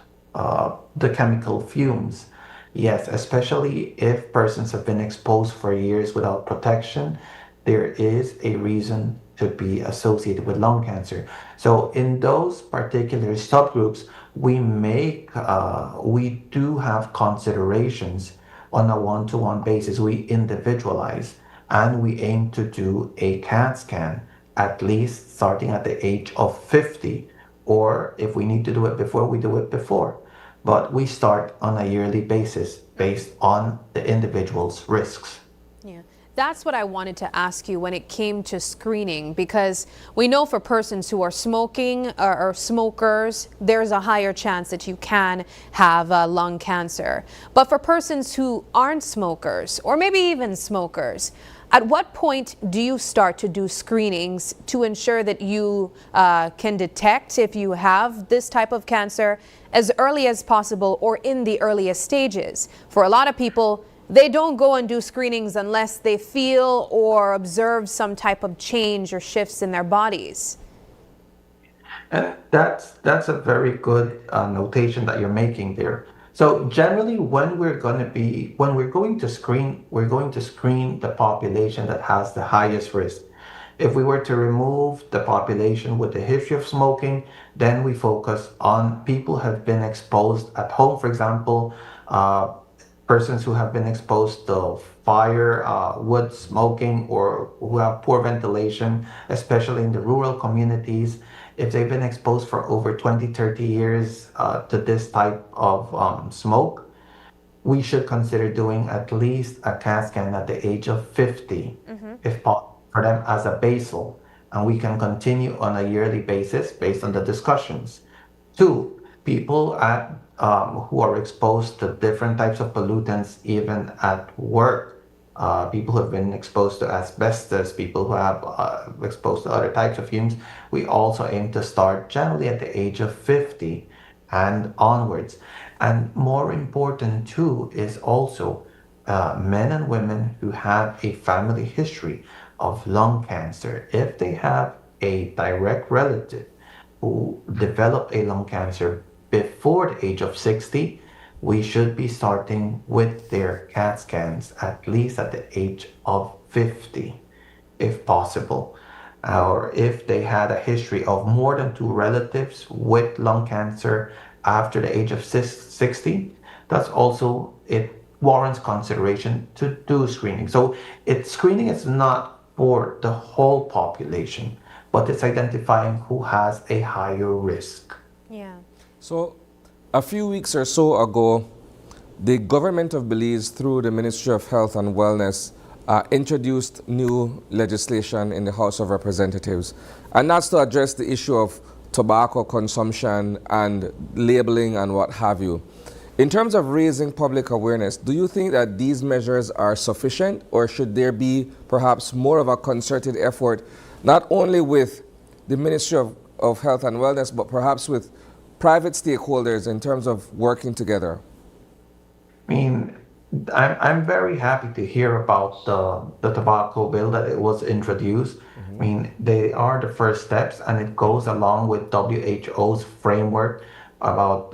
the chemical fumes, yes, especially if persons have been exposed for years without protection, there is a reason to be associated with lung cancer. So in those particular subgroups, we do have considerations on a one-to-one basis. We individualize and we aim to do a CAT scan at least starting at the age of 50, or if we need to do it before, we do it before. But we start on a yearly basis based on the individual's risks. Yeah. That's what I wanted to ask you when it came to screening, because we know for persons who are smoking or smokers, there's a higher chance that you can have lung cancer. But for persons who aren't smokers, or maybe even smokers, at what point do you start to do screenings to ensure that you can detect if you have this type of cancer as early as possible or in the earliest stages? For a lot of people, they don't go and do screenings unless they feel or observe some type of change or shifts in their bodies. And that's a very good notation that you're making there. So generally, when we're going to screen, we're going to screen the population that has the highest risk. If we were to remove the population with a history of smoking, then we focus on people who have been exposed at home, for example, persons who have been exposed to fire, wood smoking, or who have poor ventilation, especially in the rural communities. If they've been exposed for over 20, 30 years to this type of smoke, we should consider doing at least a CAT scan at the age of 50, if possible, for them as a basal. And we can continue on a yearly basis based on the discussions. Two, people who are exposed to different types of pollutants, even at work, people who have been exposed to asbestos, people who have exposed to other types of fumes, we also aim to start generally at the age of 50 and onwards. And more important too is also men and women who have a family history of lung cancer. If they have a direct relative who developed a lung cancer before the age of 60, we should be starting with their CAT scans at least at the age of 50, if possible. Or if they had a history of more than two relatives with lung cancer after the age of 60, that's also, it warrants consideration to do screening. So screening is not for the whole population, but it's identifying who has a higher risk. Yeah. So, a few weeks or so ago, the government of Belize, through the Ministry of Health and Wellness, introduced new legislation in the House of Representatives, and that's to address the issue of tobacco consumption and labeling and what have you. In terms of raising public awareness, do you think that these measures are sufficient, or should there be perhaps more of a concerted effort, not only with the Ministry of Health and Wellness, but perhaps with private stakeholders in terms of working together? I mean, I'm very happy to hear about the tobacco bill that it was introduced. I mean, they are the first steps, and it goes along with WHO's framework about,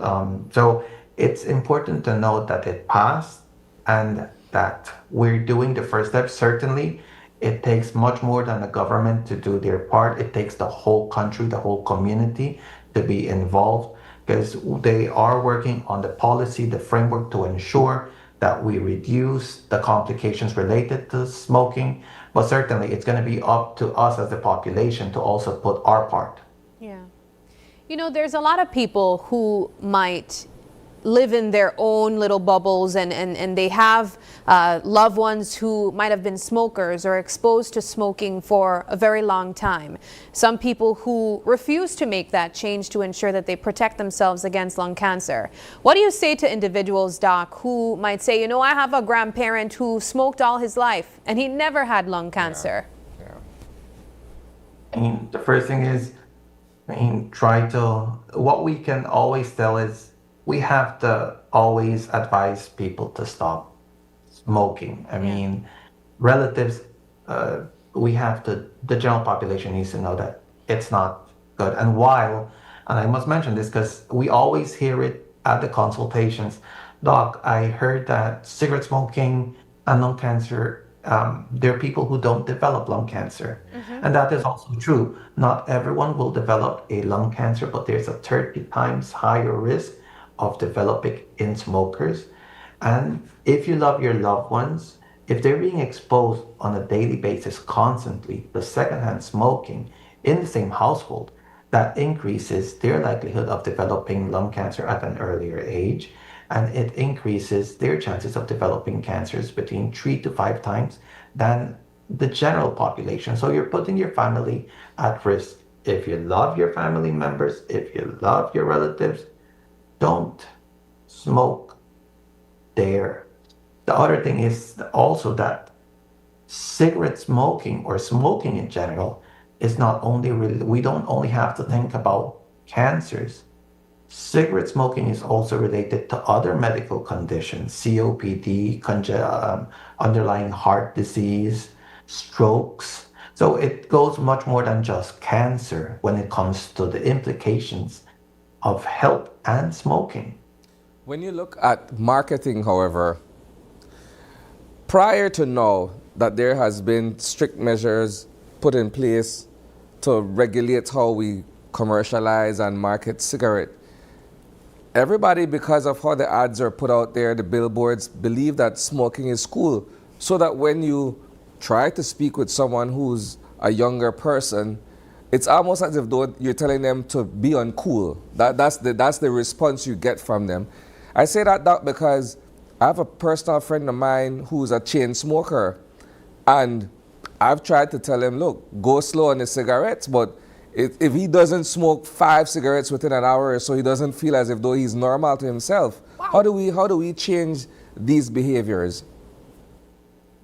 so it's important to note that it passed and that we're doing the first step. Certainly, it takes much more than the government to do their part. It takes the whole country, the whole community to be involved, because they are working on the policy, the framework to ensure that we reduce the complications related to smoking. But certainly, it's going to be up to us as the population to also put our part. Yeah. You know, there's a lot of people who might live in their own little bubbles, and they have loved ones who might have been smokers or exposed to smoking for a very long time. Some people who refuse to make that change to ensure that they protect themselves against lung cancer. What do you say to individuals, Doc, who might say, you know, I have a grandparent who smoked all his life and he never had lung cancer? Yeah. I mean, the first thing is, what we can always tell is, we have to always advise people to stop smoking. I mean, relatives, the general population needs to know that it's not good. And I must mention this because we always hear it at the consultations, Doc, I heard that cigarette smoking and lung cancer, there are people who don't develop lung cancer. And that is also true. Not everyone will develop a lung cancer, but there's a 30 times higher risk of developing in smokers. And if you love your loved ones, if they're being exposed on a daily basis constantly to secondhand smoking in the same household, that increases their likelihood of developing lung cancer at an earlier age, and it increases their chances of developing cancers between 3 to 5 times than the general population. So you're putting your family at risk. If you love your family members, if you love your relatives, don't smoke there. The other thing is also that cigarette smoking or smoking in general is not only we don't only have to think about cancers. Cigarette smoking is also related to other medical conditions, COPD, underlying heart disease, strokes. So it goes much more than just cancer when it comes to the implications of health and smoking. When you look at marketing, however, prior to now that there has been strict measures put in place to regulate how we commercialize and market cigarette, everybody, because of how the ads are put out there, the billboards, believe that smoking is cool. So that when you try to speak with someone who's a younger person, it's almost as if though you're telling them to be uncool. That's the response you get from them. I say that because I have a personal friend of mine who's a chain smoker, and I've tried to tell him, look, go slow on the cigarettes, but if he doesn't smoke 5 cigarettes within an hour or so, he doesn't feel as if though he's normal to himself. Wow. How do we change these behaviors?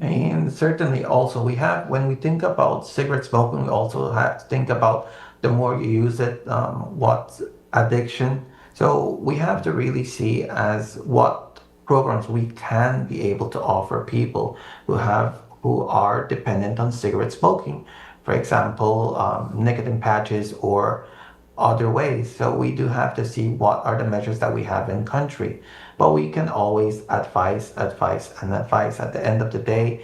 And certainly also when we think about cigarette smoking, we also have to think about the more you use it, what's addiction. So we have to really see as what programs we can be able to offer people who are dependent on cigarette smoking. For example, nicotine patches or other ways. So we do have to see what are the measures that we have in country. But we can always advise. At the end of the day,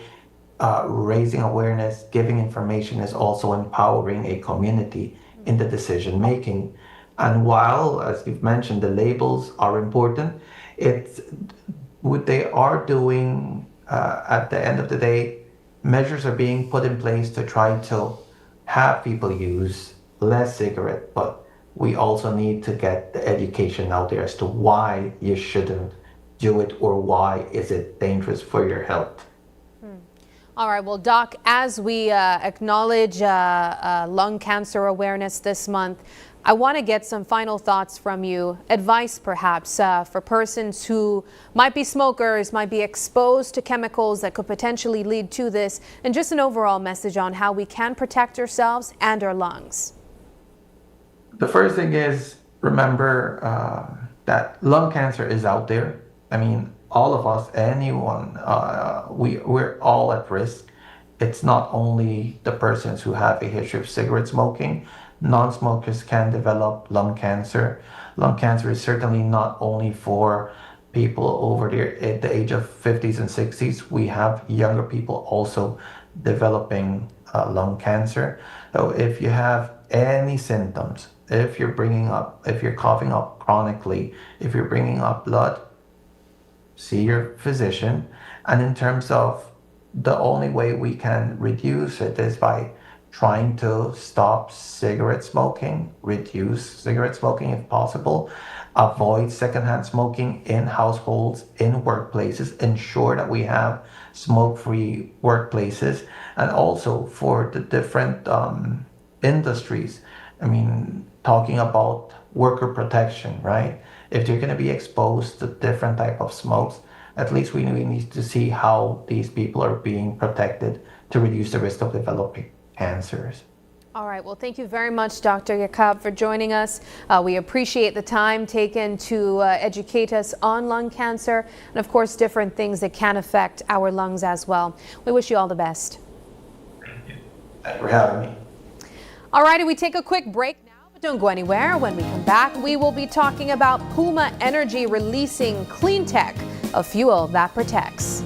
raising awareness, giving information is also empowering a community in the decision making. And while, as you've mentioned, the labels are important, it's what they are doing at the end of the day, measures are being put in place to try to have people use less cigarette, but we also need to get the education out there as to why you shouldn't do it or why is it dangerous for your health. All right, well, Doc, as we acknowledge lung cancer awareness this month, I want to get some final thoughts from you, advice perhaps for persons who might be smokers, might be exposed to chemicals that could potentially lead to this, and just an overall message on how we can protect ourselves and our lungs. The first thing is remember that lung cancer is out there. I mean, all of us, anyone, we're all at risk. It's not only the persons who have a history of cigarette smoking. Non-smokers can develop lung cancer. Lung cancer is certainly not only for people over there at the age of 50s and 60s. We have younger people also developing lung cancer. So if you have any symptoms, if you're coughing up chronically, if you're bringing up blood, see your physician. And in terms of the only way we can reduce it is by trying to stop cigarette smoking, reduce cigarette smoking if possible, avoid secondhand smoking in households, in workplaces, ensure that we have smoke-free workplaces, and also for the different industries. I mean, talking about worker protection, right? If they're going to be exposed to different type of smokes, at least we need to see how these people are being protected to reduce the risk of developing cancers. All right. Well, thank you very much, Dr. Jacob, for joining us. We appreciate the time taken to educate us on lung cancer and, of course, different things that can affect our lungs as well. We wish you all the best. Thank you. Thanks for having me. All righty. We take a quick break now, but don't go anywhere. When we come back, we will be talking about PUMA Energy releasing CLEANTEC, a fuel that protects.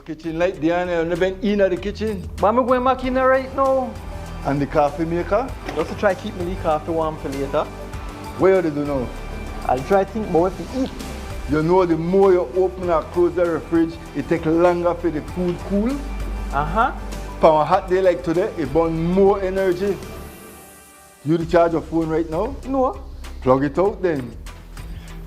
Kitchen light Diana, I've been in the kitchen. But I'm going back in there right now. And the coffee maker? Just to try to keep my coffee warm for later. What do you do now? I'll try to think about what to eat. You know, the more you open or close the fridge, it takes longer for the food cool. For a hot day like today, it burns more energy. You charge your phone right now? No. Plug it out then.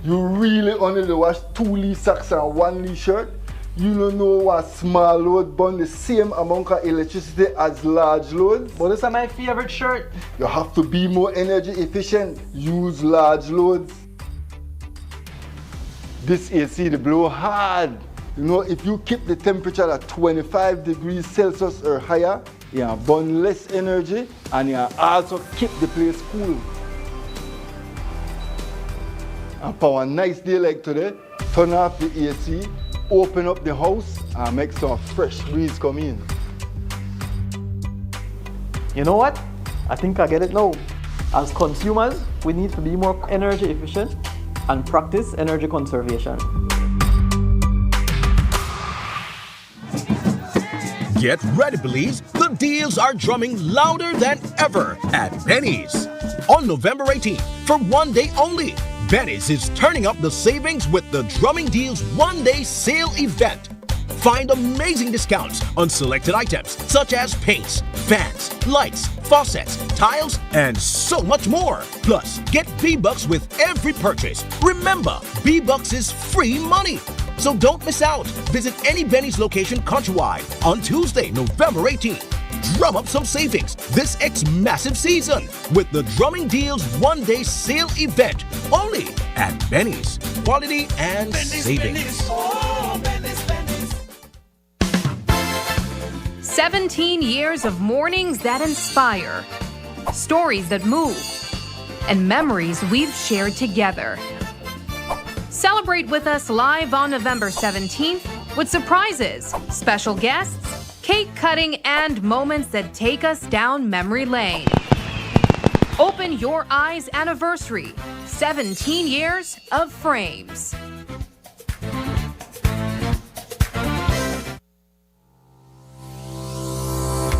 You really only wash 2 Lee socks and 1 Lee shirt? You don't know what small load burn the same amount of electricity as large loads? But this is my favorite shirt. You have to be more energy efficient. Use large loads. This AC, they blow hard. You know, if you keep the temperature at 25 degrees Celsius or higher, you burn less energy and you also keep the place cool. And for a nice day like today, turn off the AC, open up the house and make some fresh breeze come in. You know what? I think I get it now. As consumers, we need to be more energy efficient and practice energy conservation. Get ready, please. The deals are drumming louder than ever at Penny's. On November 18th, for one day only, Benny's is turning up the savings with the Drumming Deals one-day sale event. Find amazing discounts on selected items such as paints, fans, lights, faucets, tiles, and so much more. Plus, get B-Bucks with every purchase. Remember, B-Bucks is free money. So don't miss out. Visit any Benny's location countrywide on Tuesday, November 18th. Drum up some savings this massive season with the Drumming Deals one-day sale event only at Benny's. Quality and savings. 17 years of mornings that inspire, stories that move, and memories we've shared together. Celebrate with us live on November 17th with surprises, special guests, cake cutting, and moments that take us down memory lane. Open Your Eyes Anniversary, 17 years of frames.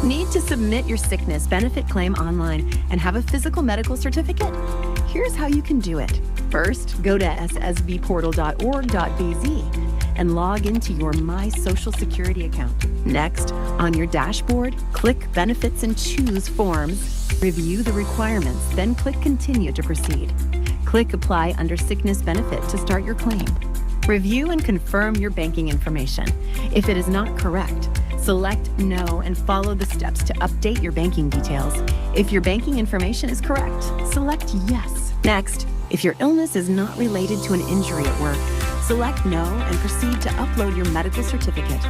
Need to submit your sickness benefit claim online and have a physical medical certificate? Here's how you can do it. First, go to ssbportal.org.bz and log into your My Social Security account. Next, on your dashboard, click Benefits and choose Forms. Review the requirements, then click Continue to proceed. Click Apply under Sickness Benefit to start your claim. Review and confirm your banking information. If it is not correct, select No and follow the steps to update your banking details. If your banking information is correct, select Yes. Next, if your illness is not related to an injury at work, select No and proceed to upload your medical certificate.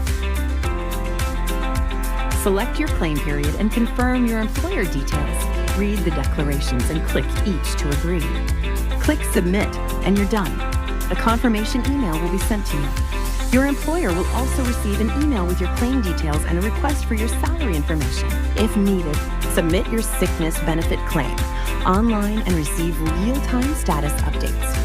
Select your claim period and confirm your employer details. Read the declarations and click each to agree. Click Submit and you're done. A confirmation email will be sent to you. Your employer will also receive an email with your claim details and a request for your salary information. If needed, submit your sickness benefit claim online and receive real-time status updates.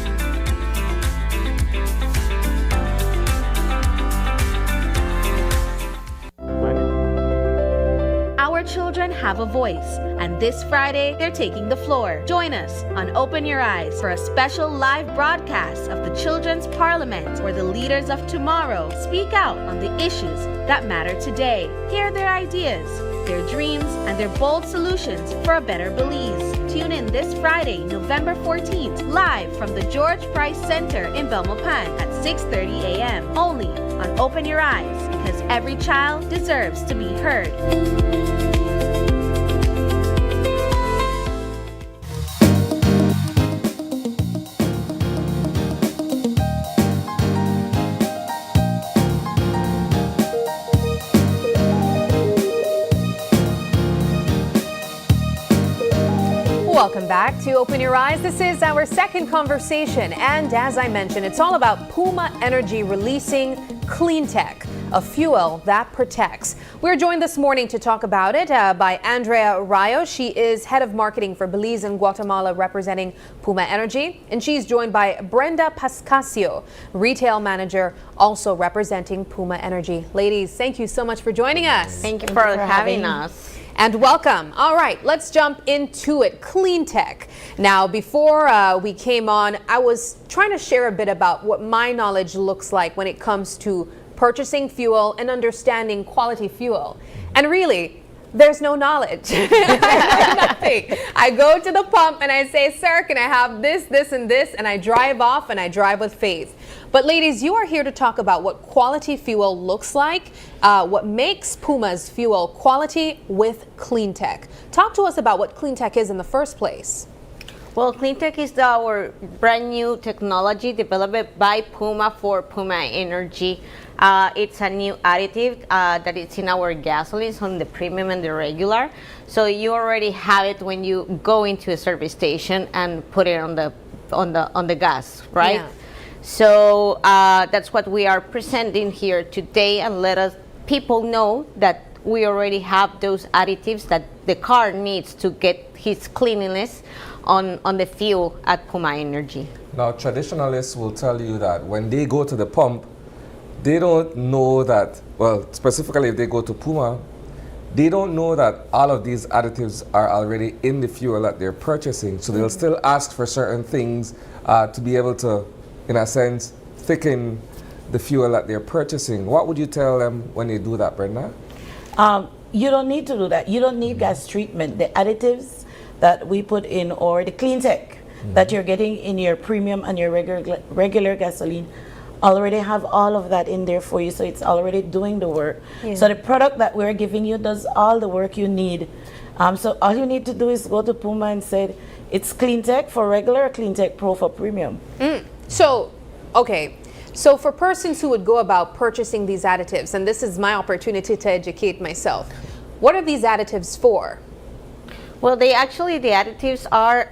Our children have a voice, and this Friday, they're taking the floor. Join us on Open Your Eyes for a special live broadcast of the Children's Parliament, where the leaders of tomorrow speak out on the issues that matter today. Hear their ideas, their dreams, and their bold solutions for a better Belize. Tune in this Friday, November 14th, live from the George Price Center in Belmopan at 6:30 a.m. only on Open Your Eyes, because every child deserves to be heard. Welcome back to Open Your Eyes. This is our second conversation, and as I mentioned, it's all about PUMA Energy releasing CLEANTEC, a fuel that protects. We're joined this morning to talk about it by Andrea Rayo. She is head of marketing for Belize and Guatemala, representing PUMA Energy, and she's joined by Brenda Pascasio, retail manager, also representing PUMA Energy. Ladies, thank you so much for joining us. Thank you for having us. And welcome. All right, let's jump into it. CLEANTEC. Now, before we came on, I was trying to share a bit about what my knowledge looks like when it comes to purchasing fuel and understanding quality fuel. And really, there's no knowledge. I know nothing. I go to the pump and I say, sir, can I have this, this, and this? And I drive off and I drive with faith. But ladies, you are here to talk about what quality fuel looks like, what makes PUMA's fuel quality with CLEANTEC. Talk to us about what CLEANTEC is in the first place. Well, CLEANTEC is our brand new technology developed by PUMA for PUMA Energy. It's a new additive that is in our gasolines on the premium and the regular. So you already have it when you go into a service station and put it on the gas, right? Yeah. So that's what we are presenting here today, and let us people know that we already have those additives that the car needs to get his cleanliness on the fuel at PUMA Energy. Now, traditionalists will tell you that when they go to the pump, they don't know that, well, specifically if they go to PUMA, they don't know that all of these additives are already in the fuel that they're purchasing. So they'll still ask for certain things to be able to, in a sense, thicken the fuel that they're purchasing. What would you tell them when they do that, Brenda? You don't need to do that. You don't need gas treatment. The additives that we put in, or the CLEANTEC that you're getting in your premium and your regular gasoline, already have all of that in there for you, so it's already doing the work. So the product that we're giving you does all the work you need. So all you need to do is go to PUMA and say, it's CLEANTEC for regular, or CLEANTEC Pro for premium. So, okay. So for persons who would go about purchasing these additives, and this is my opportunity to educate myself, what are these additives for? Well, the additives are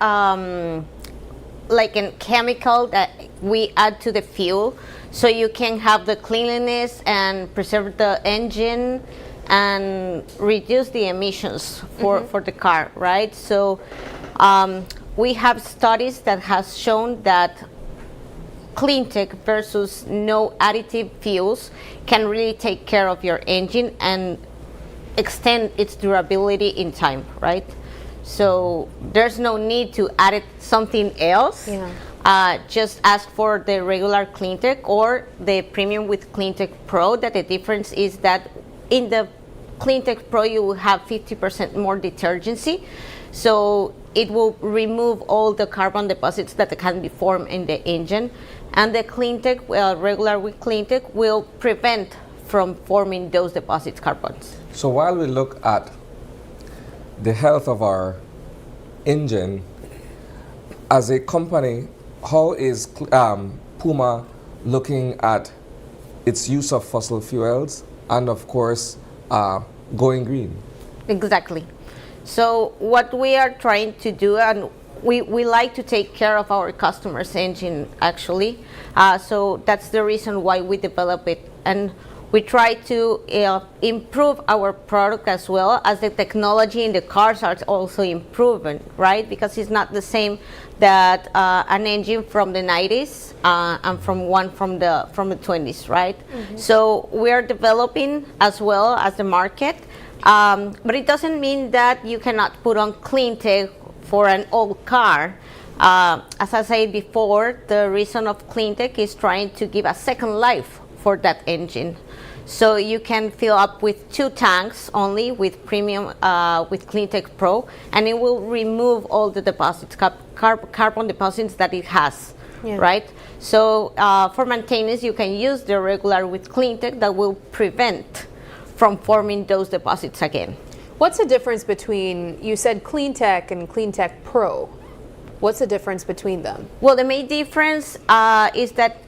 like a chemical that we add to the fuel, so you can have the cleanliness and preserve the engine and reduce the emissions for the car, right? So we have studies that has shown that CLEANTEC versus no additive fuels can really take care of your engine and extend its durability in time, right? So there's no need to add something else. Just ask for the regular CLEANTEC or the premium with CLEANTEC Pro. That the difference is that in the CLEANTEC Pro you will have 50% more detergency, so it will remove all the carbon deposits that can be formed in the engine. And the CLEANTEC, regular with CLEANTEC, will prevent from forming those deposits, carbons. So while we look at the health of our engine, as a company, how is PUMA looking at its use of fossil fuels and, of course, going green? Exactly. So what we are trying to do, and we like to take care of our customers' engine, actually. So that's the reason why we develop it. And we try to improve our product as well as the technology in the cars are also improving, right? Because it's not the same that an engine from the 90s and from the 20s, right? So we are developing as well as the market, but it doesn't mean that you cannot put on CLEANTEC for an old car. As I said before, the reason of CLEANTEC is trying to give a second life for that engine. So you can fill up with 2 tanks only with premium, with CLEANTEC Pro, and it will remove all the deposits, carbon deposits that it has, right? So for maintenance, you can use the regular with CLEANTEC that will prevent from forming those deposits again. What's the difference between, you said CLEANTEC and CLEANTEC Pro? What's the difference between them? Well, the main difference is that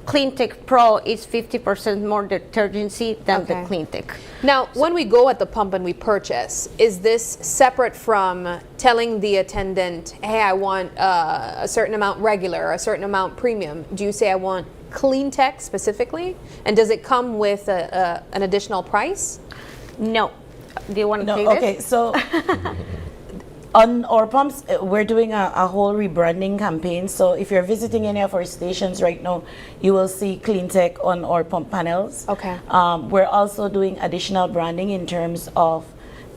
CLEANTEC Pro is 50% more detergency than the CLEANTEC. Now, when we go at the pump and we purchase, is this separate from telling the attendant, hey, I want a certain amount regular, a certain amount premium? Do you say I want CLEANTEC specifically? And does it come with an additional price? No. Do you want to take Okay, so on our pumps, we're doing a whole rebranding campaign. So if you're visiting any of our stations right now, you will see CLEANTEC on our pump panels. Okay. We're also doing additional branding in terms of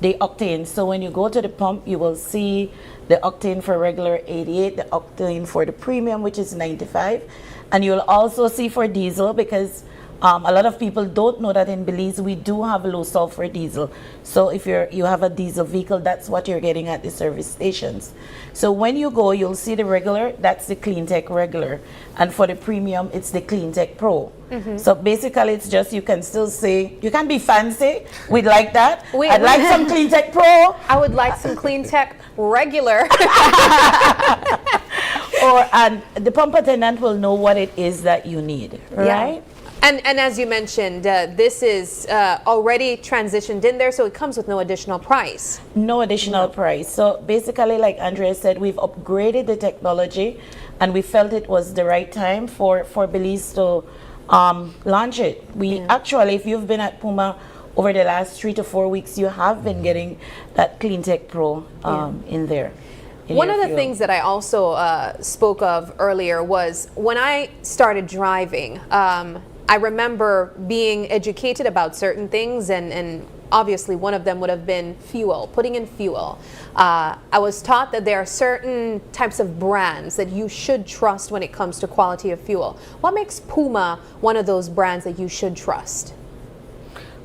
the octane. So when you go to the pump, you will see the octane for regular 88, the octane for the premium, which is 95. And you'll also see for diesel, because a lot of people don't know that in Belize we do have low sulfur diesel. So if you have a diesel vehicle, that's what you're getting at the service stations. So when you go, you'll see the regular, that's the CLEANTEC regular. And for the premium, it's the CLEANTEC Pro. So basically it's just, you can still say, you can be fancy, we'd like that. I'd like some CLEANTEC Pro. I would like some CLEANTEC regular. And the pump attendant will know what it is that you need, right? And as you mentioned, this is already transitioned in there, so it comes with no additional price. No additional price. So basically, like Andrea said, we've upgraded the technology, and we felt it was the right time for Belize to launch it. We actually, if you've been at PUMA over the last 3 to 4 weeks, you have been getting that CLEANTEC Pro in there. One of the things that I also spoke of earlier was when I started driving, I remember being educated about certain things and obviously one of them would have been fuel, putting in fuel. I was taught that there are certain types of brands that you should trust when it comes to quality of fuel. What makes PUMA one of those brands that you should trust?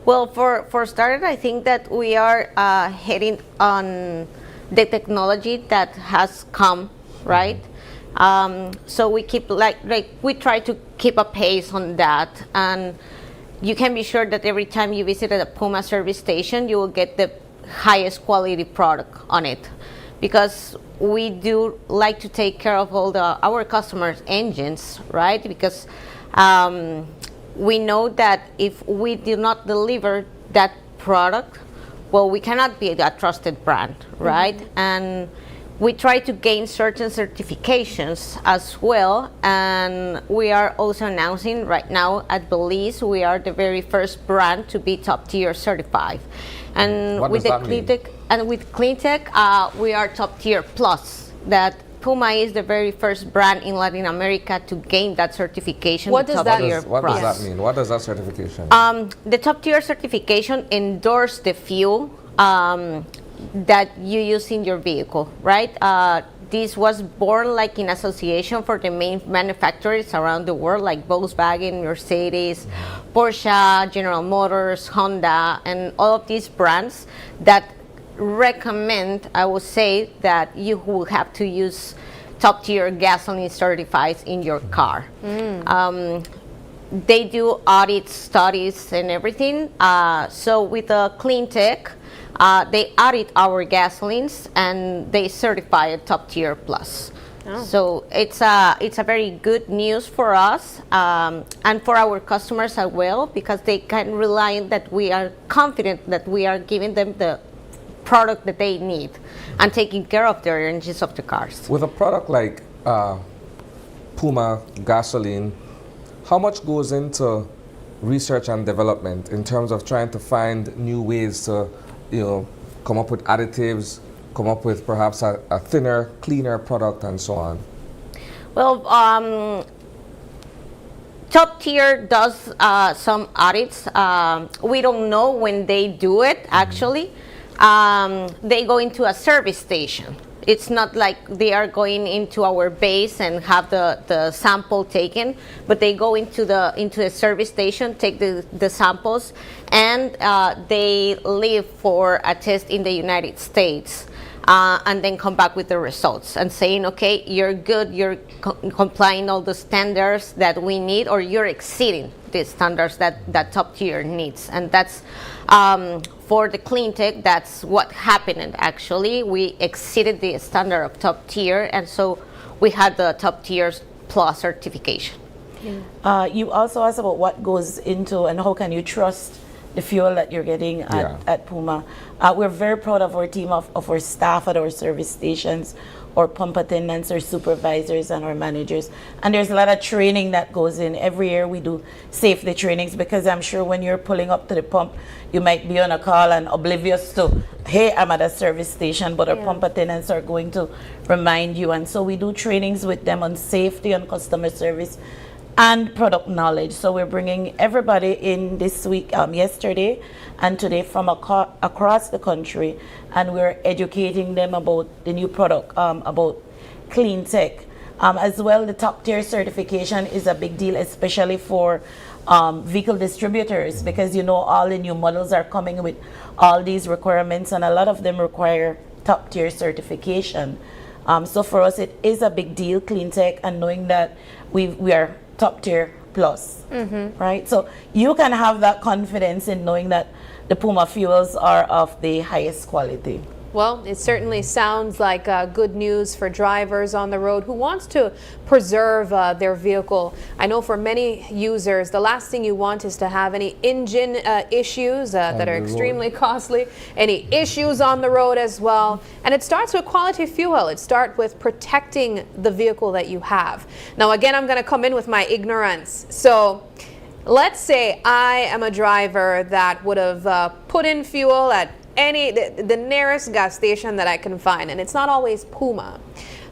Well, for starters, I think that we are heading on the technology that has come, right? So we keep we try to keep a pace on that, and you can be sure that every time you visit a PUMA service station, you will get the highest quality product on it, because we do like to take care of all our customers' engines, right? Because we know that if we do not deliver that product, well, we cannot be a trusted brand, right? And we try to gain certain certifications as well, and we are also announcing right now at Belize we are the very first brand to be top tier certified. And What with does the that mean? CLEANTEC and with CLEANTEC, we are top tier plus. That PUMA is the very first brand in Latin America to gain that certification. What does that tier What plus. does that mean? What does that certification? The top tier certification endorse the fuel that you use in your vehicle, right? This was born like in association for the main manufacturers around the world, like Volkswagen, Mercedes, Porsche, General Motors, Honda, and all of these brands that recommend, I would say, that you will have to use top tier gasoline certified in your car. They do audit studies and everything. So with the CLEANTEC, they audit our gasolines and they certify a top tier plus. So it's a very good news for us and for our customers as well, because they can rely on that we are confident that we are giving them the product that they need and taking care of their engines of the cars. With a product like PUMA gasoline, how much goes into research and development in terms of trying to find new ways to, come up with additives, come up with perhaps a thinner, cleaner product and so on? Well, top tier does some audits. We don't know when they do it, actually. They go into a service station. It's not like they are going into our base and have the sample taken, but they go into a service station, take the samples, and they leave for a test in the United States, and then come back with the results and saying, okay, you're good, you're complying all the standards that we need, or you're exceeding the standards that top tier needs. And that's for the CLEANTEC, that's what happened actually. We exceeded the standard of top tier, and so we had the top tier plus certification. You also asked about what goes into and how can you trust the fuel that you're getting at PUMA. We're very proud of our team, of our staff at our service stations, our pump attendants, our supervisors, and our managers. And there's a lot of training that goes in. Every year we do safety trainings, because I'm sure when you're pulling up to the pump, you might be on a call and oblivious to, hey, I'm at a service station, but our pump attendants are going to remind you. And so we do trainings with them on safety, on customer service, and product knowledge. So we're bringing everybody in this week, yesterday and today, from across the country, and we're educating them about the new product, about CLEANTEC. As well, the top tier certification is a big deal, especially for vehicle distributors, because all the new models are coming with all these requirements, and a lot of them require top tier certification. So for us, it is a big deal, CLEANTEC, and knowing that we are top tier plus, right? So you can have that confidence in knowing that the PUMA fuels are of the highest quality. Well, it certainly sounds like good news for drivers on the road who wants to preserve their vehicle. I know for many users, the last thing you want is to have any engine issues that are extremely costly, any issues on the road as well. And it starts with quality fuel. It starts with protecting the vehicle that you have. Now, again, I'm going to come in with my ignorance. So let's say I am a driver that would have put in fuel at the nearest gas station that I can find, and it's not always PUMA.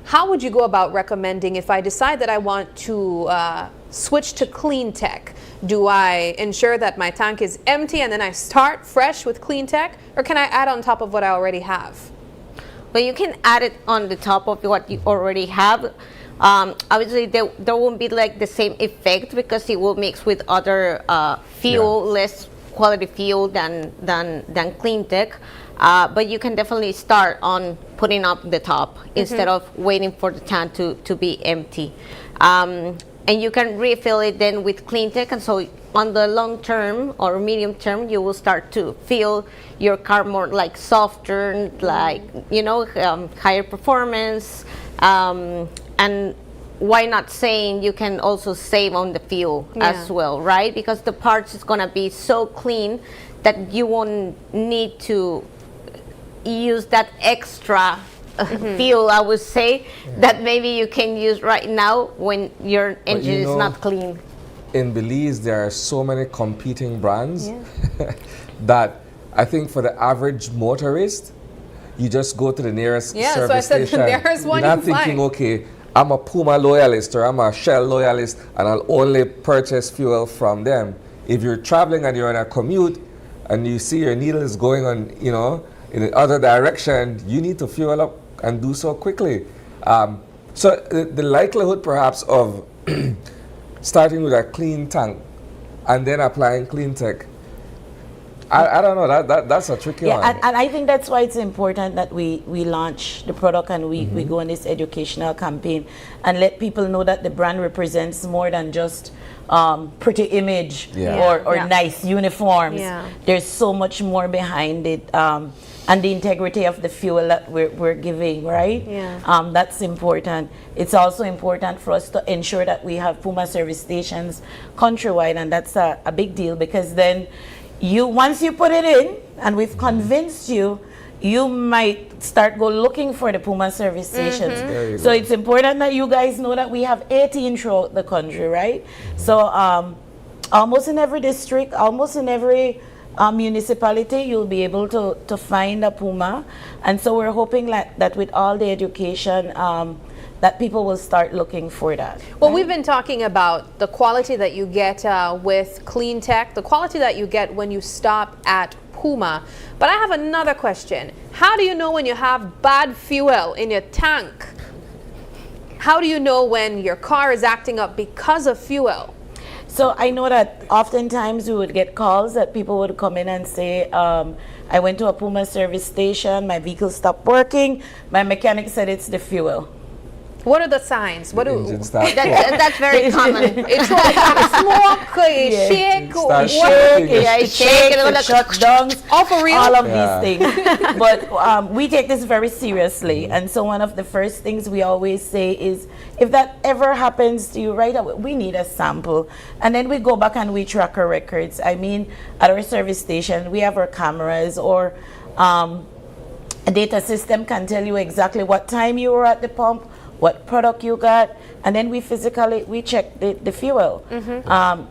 How would you go about recommending, if I decide that I want to switch to CLEANTEC? Do I ensure that my tank is empty and then I start fresh with CLEANTEC, or can I add on top of what I already have? Well, you can add it on the top of what you already have. Obviously, there won't be like the same effect because it will mix with other fuel, less quality fuel than CLEANTEC. But you can definitely start on putting up the top instead of waiting for the tank to be empty. And you can refill it then with CLEANTEC, and so on the long term or medium term, you will start to feel your car more like softer, like, you know, higher performance. And why not saying you can also save on the fuel as well, right? Because the parts is gonna be so clean that you won't need to use that extra fuel, I would say, that maybe you can use right now when your engine is not clean. In Belize, there are so many competing brands that I think for the average motorist, you just go to the nearest service station. There's one You're not thinking, okay, I'm a PUMA loyalist or I'm a Shell loyalist and I'll only purchase fuel from them. If you're traveling and you're on a commute and you see your needle is going on, you know, in the other direction, you need to fuel up and do so quickly. So the likelihood perhaps of starting with a clean tank and then applying CLEANTEC, I don't know, that's a tricky one. And I think that's why it's important that we launch the product and we go on this educational campaign and let people know that the brand represents more than just pretty image or nice uniforms. There's so much more behind it, and the integrity of the fuel that we're giving, right? That's important. It's also important for us to ensure that we have PUMA service stations countrywide, and that's a big deal, because then once you put it in and we've convinced you, you might start looking for the PUMA service stations. So it's important that you guys know that we have 18 throughout the country, right? So almost in every district, almost in every municipality, you'll be able to find a PUMA. And so we're hoping that with all the education, that people will start looking for that. Well, we've been talking about the quality that you get with CLEANTEC, the quality that you get when you stop at PUMA. But I have another question. How do you know when you have bad fuel in your tank? How do you know when your car is acting up because of fuel? So I know that oftentimes we would get calls that people would come in and say, I went to a PUMA service station, my vehicle stopped working, my mechanic said it's the fuel. What are the signs? What do that's very common. It's like smoke, shake, shutdowns, all for real. All of these things. But we take this very seriously, and so one of the first things we always say is, if that ever happens to you right away, we need a sample, and then we go back and we track our records. I mean, at our service station, we have our cameras, or a data system can tell you exactly what time you were at the pump, what product you got, and then we check the fuel,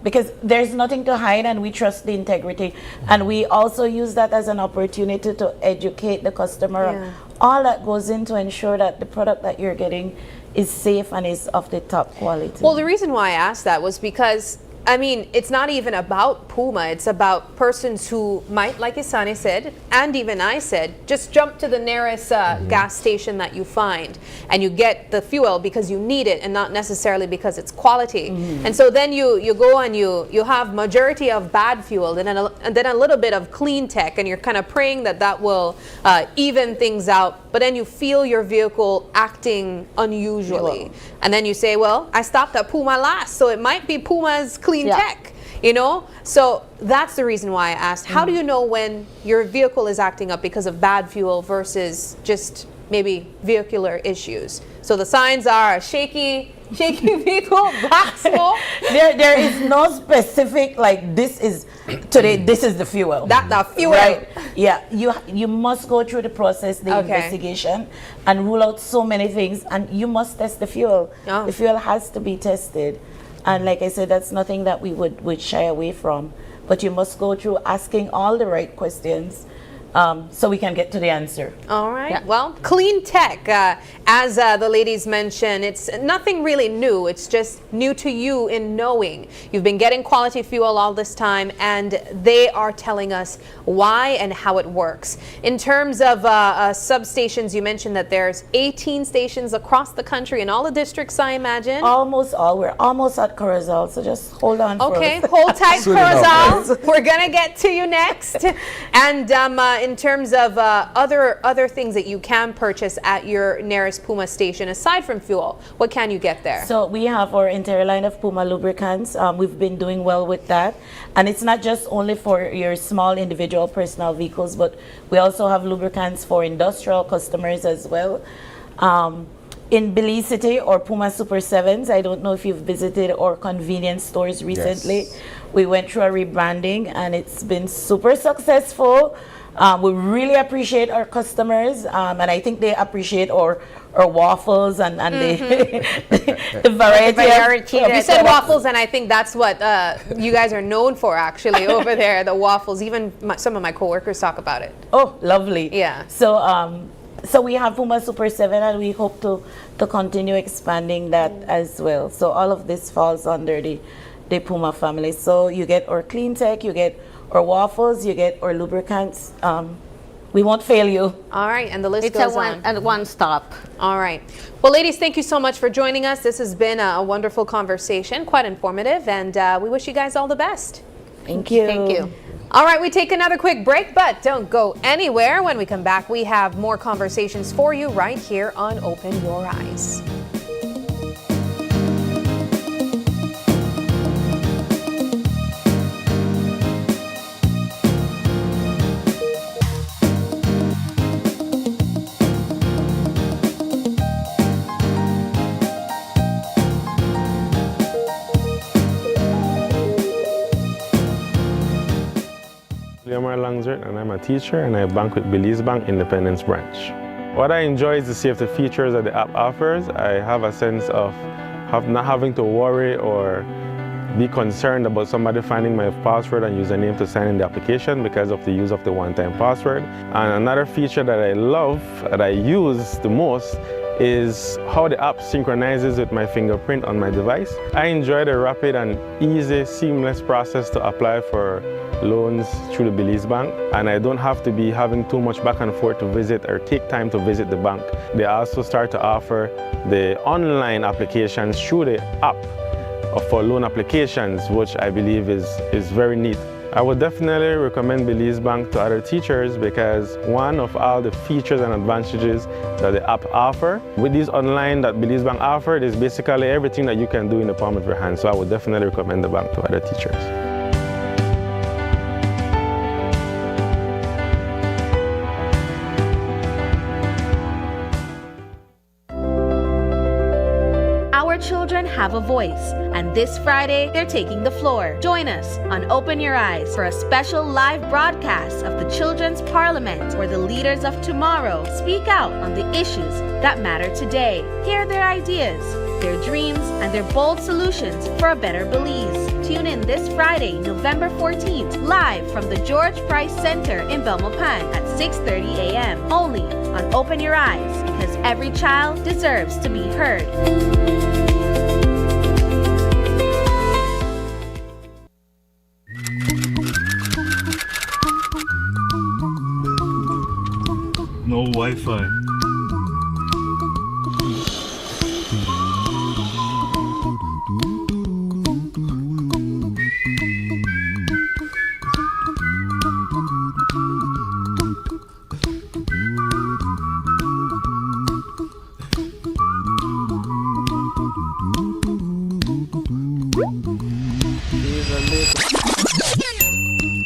because there's nothing to hide, and we trust the integrity, and we also use that as an opportunity to educate the customer. All that goes in to ensure that the product that you're getting is safe and is of the top quality. Well, the reason why I asked that was because, I mean, it's not even about PUMA. It's about persons who might, like Isani said, and even I said, just jump to the nearest gas station that you find, and you get the fuel because you need it and not necessarily because it's quality. And so then you go and you have majority of bad fuel and then a little bit of CLEANTEC, and you're kind of praying that will even things out. But then you feel your vehicle acting unusually. And then you say, well, I stopped at PUMA last, so it might be PUMA's CLEANTEC, you know? So that's the reason why I asked. How do you know when your vehicle is acting up because of bad fuel versus just maybe vehicular issues? So the signs are a shaky vehicle, black smoke. There is no specific, like, this is the fuel. The fuel. Right. Yeah, you must go through the process, the investigation, and rule out so many things, and you must test the fuel. The fuel has to be tested. And like I said, that's nothing that we would shy away from. But you must go through asking all the right questions so we can get to the answer. All right. Well, CLEANTEC, as the ladies mentioned, it's nothing really new. It's just new to you in knowing you've been getting quality fuel all this time, and they are telling us why and how it works. In terms of substations, you mentioned that there's 18 stations across the country in all the districts, I imagine. Almost all. We're almost at Corozal, so just hold on for Okay, us. hold tight, Corozal. We're going to get to you next. And in terms of other things that you can purchase at your nearest PUMA station, aside from fuel, what can you get there? So we have our entire line of PUMA lubricants. We've been doing well with that. And it's not just only for your small individual personal vehicles, but we also have lubricants for industrial customers as well. In Belize City or PUMA Super 7s, I don't know if you've visited our convenience stores recently. Yes. We went through a rebranding and it's been super successful. We really appreciate our customers, and I think they appreciate our waffles and the variety. You said waffles, and I think that's what you guys are known for, actually, over there, the waffles. Even some of my coworkers talk about it. Oh, lovely. Yeah. So we have PUMA Super 7, and we hope to continue expanding that as well. So all of this falls under the PUMA family. So you get our CLEANTEC, you get our waffles, you get our lubricants. We won't fail you. All right, and the list It's goes on. At one stop. All right. Well, ladies, thank you so much for joining us. This has been a wonderful conversation, quite informative, and we wish you guys all the best. Thank you. Thank you. All right, we take another quick break, but don't go anywhere. When we come back, we have more conversations for you right here on Open Your Eyes. And I'm a teacher and I bank with Belize Bank Independence Branch. What I enjoy is the safety features that the app offers. I have a sense of not having to worry or be concerned about somebody finding my password and username to sign in the application because of the use of the one-time password. And another feature that I love, that I use the most, is how the app synchronizes with my fingerprint on my device. I enjoy the rapid and easy, seamless process to apply for loans through the Belize Bank, and I don't have to be having too much back and forth to visit or take time to visit the bank. They also start to offer the online applications through the app for loan applications, which I believe is very neat. I would definitely recommend Belize Bank to other teachers because one of all the features and advantages that the app offer, with these online that Belize Bank offered, is basically everything that you can do in the palm of your hand. So I would definitely recommend the bank to other teachers. Children have a voice, and this Friday they're taking the floor. Join us on Open Your Eyes for a special live broadcast of the Children's Parliament, where the leaders of tomorrow speak out on the issues that matter today. Hear their ideas, their dreams, and their bold solutions for a better Belize. Tune in this Friday, November 14th, live from the George Price Center in Belmopan at 6:30 a.m. only on Open Your Eyes, because every child deserves to be heard. No Wi-Fi.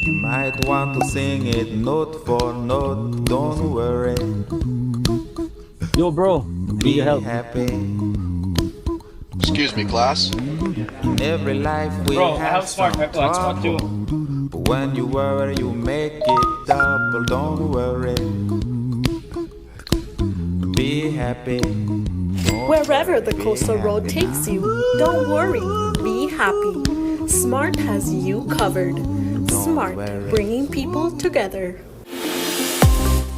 You might want to sing it note for note, don't worry. Yo, bro, be happy. Excuse me, class. In every life we Bro, I have have smart some Wi-Fi, smart too. trouble. But when you worry, you make it double, don't worry. Be happy. Wherever the coastal road takes you, don't worry, be happy. Smart has you covered. Smart, bringing people together.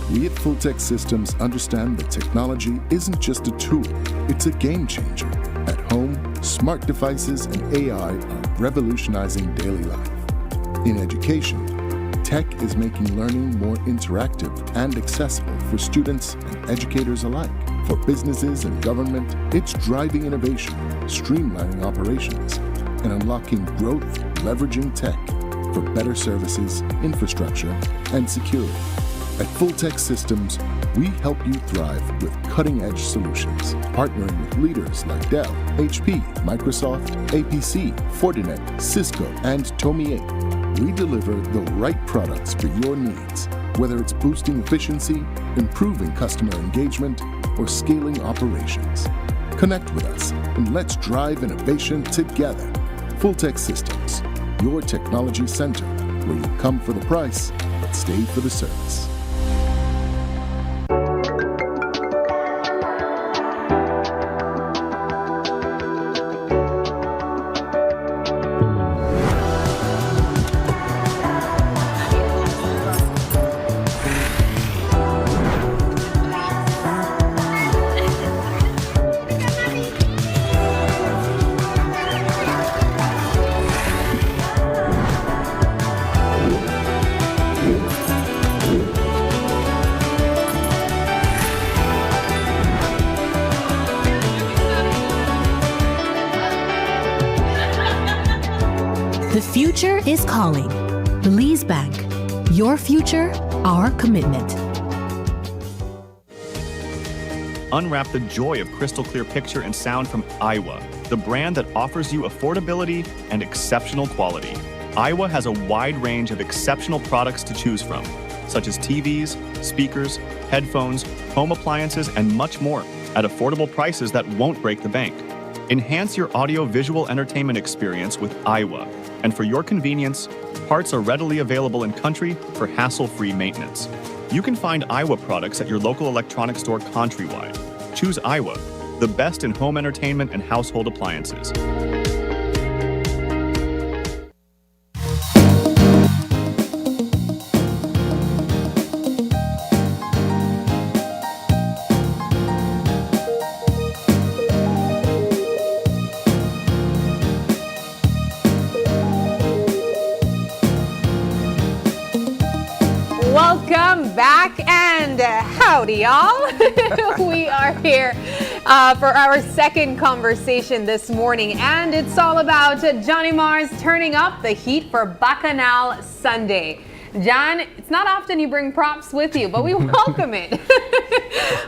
We at Fulltech Systems understand that technology isn't just a tool, it's a game changer. At home, smart devices and AI are revolutionizing daily life. In education, tech is making learning more interactive and accessible for students and educators alike. For businesses and government, it's driving innovation, streamlining operations, and unlocking growth, leveraging tech for better services, infrastructure, and security. At Fulltech Systems, we help you thrive with cutting-edge solutions, partnering with leaders like Dell, HP, Microsoft, APC, Fortinet, Cisco, and Tomy Inc. We deliver the right products for your needs, whether it's boosting efficiency, improving customer engagement, or scaling operations. Connect with us and let's drive innovation together. Fulltech Systems, your technology center, where you come for the price, but stay for the service. The future is calling. Belize Bank. Your future, our commitment. Unwrap the joy of crystal clear picture and sound from Iowa, the brand that offers you affordability and exceptional quality. Iowa has a wide range of exceptional products to choose from, such as TVs, speakers, headphones, home appliances, and much more at affordable prices that won't break the bank. Enhance your audio-visual entertainment experience with Iowa. And for your convenience, parts are readily available in country for hassle-free maintenance. You can find Iowa products at your local electronics store countrywide. Choose Iowa, the best in home entertainment and household appliances. Welcome back and howdy, y'all. We are here for our second conversation this morning, and it's all about Johnny Mars turning up the heat for Bacchanal Sunday. John, it's not often you bring props with you, but we welcome it.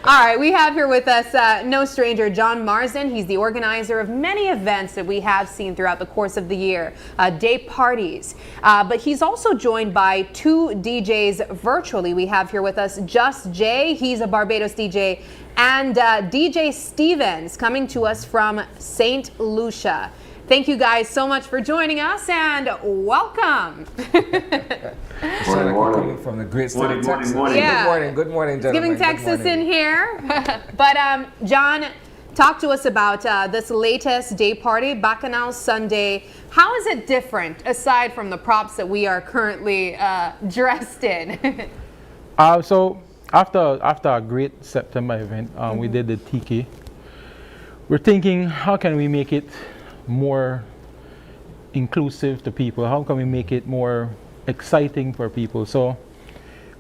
All right, we have here with us no stranger, John Marsden. He's the organizer of many events that we have seen throughout the course of the year, day parties. But he's also joined by two DJs virtually. We have here with us Just Jay, he's a Barbados DJ, and DJ Stevens coming to us from St. Lucia. Thank you guys so much for joining us and welcome. Good morning. From the great state of Texas. Yeah. Good morning, gentlemen. Giving Texas in here. But John, talk to us about this latest day party, Bacchanal Sunday. How is it different aside from the props that we are currently dressed in? So after a great September event, we did the TK. We're thinking, how can we make it more inclusive to people? How can we make it more exciting for people? So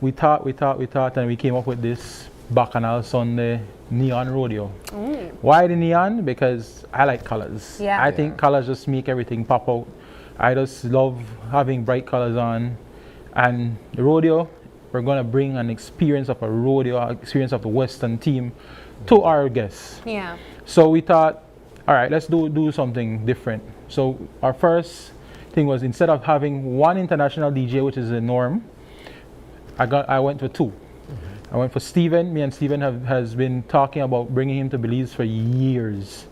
we thought, and we came up with this Bacchanal Sunday neon rodeo. Why the neon? Because I like colors. Yeah. I think colors just make everything pop out. I just love having bright colors on. And the rodeo, we're gonna bring an experience of a rodeo, experience of the Western team to our guests. Yeah. So we thought, all right, let's do something different. So our first thing was, instead of having one international DJ, which is the norm, I went for two. I went for Steven. Me and Steven has been talking about bringing him to Belize for years.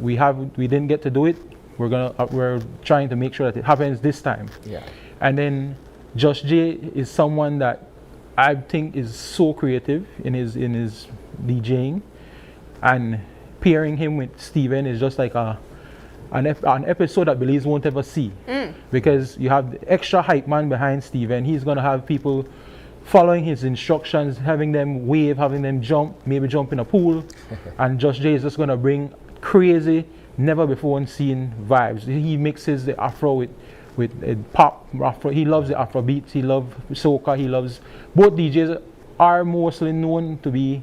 We didn't get to do it. We're trying to make sure that it happens this time. Yeah. And then Josh J is someone that I think is so creative in his DJing, and pairing him with Steven is just like an episode that Belize won't ever see, because you have the extra hype man behind Steven. He's gonna have people following his instructions, having them wave, having them jump, maybe jump in a pool. And Just Jay is just going to bring crazy, never before seen vibes. He mixes the Afro with pop, Afro. He loves the Afro beats, he loves soca, he loves, both DJs are mostly known to be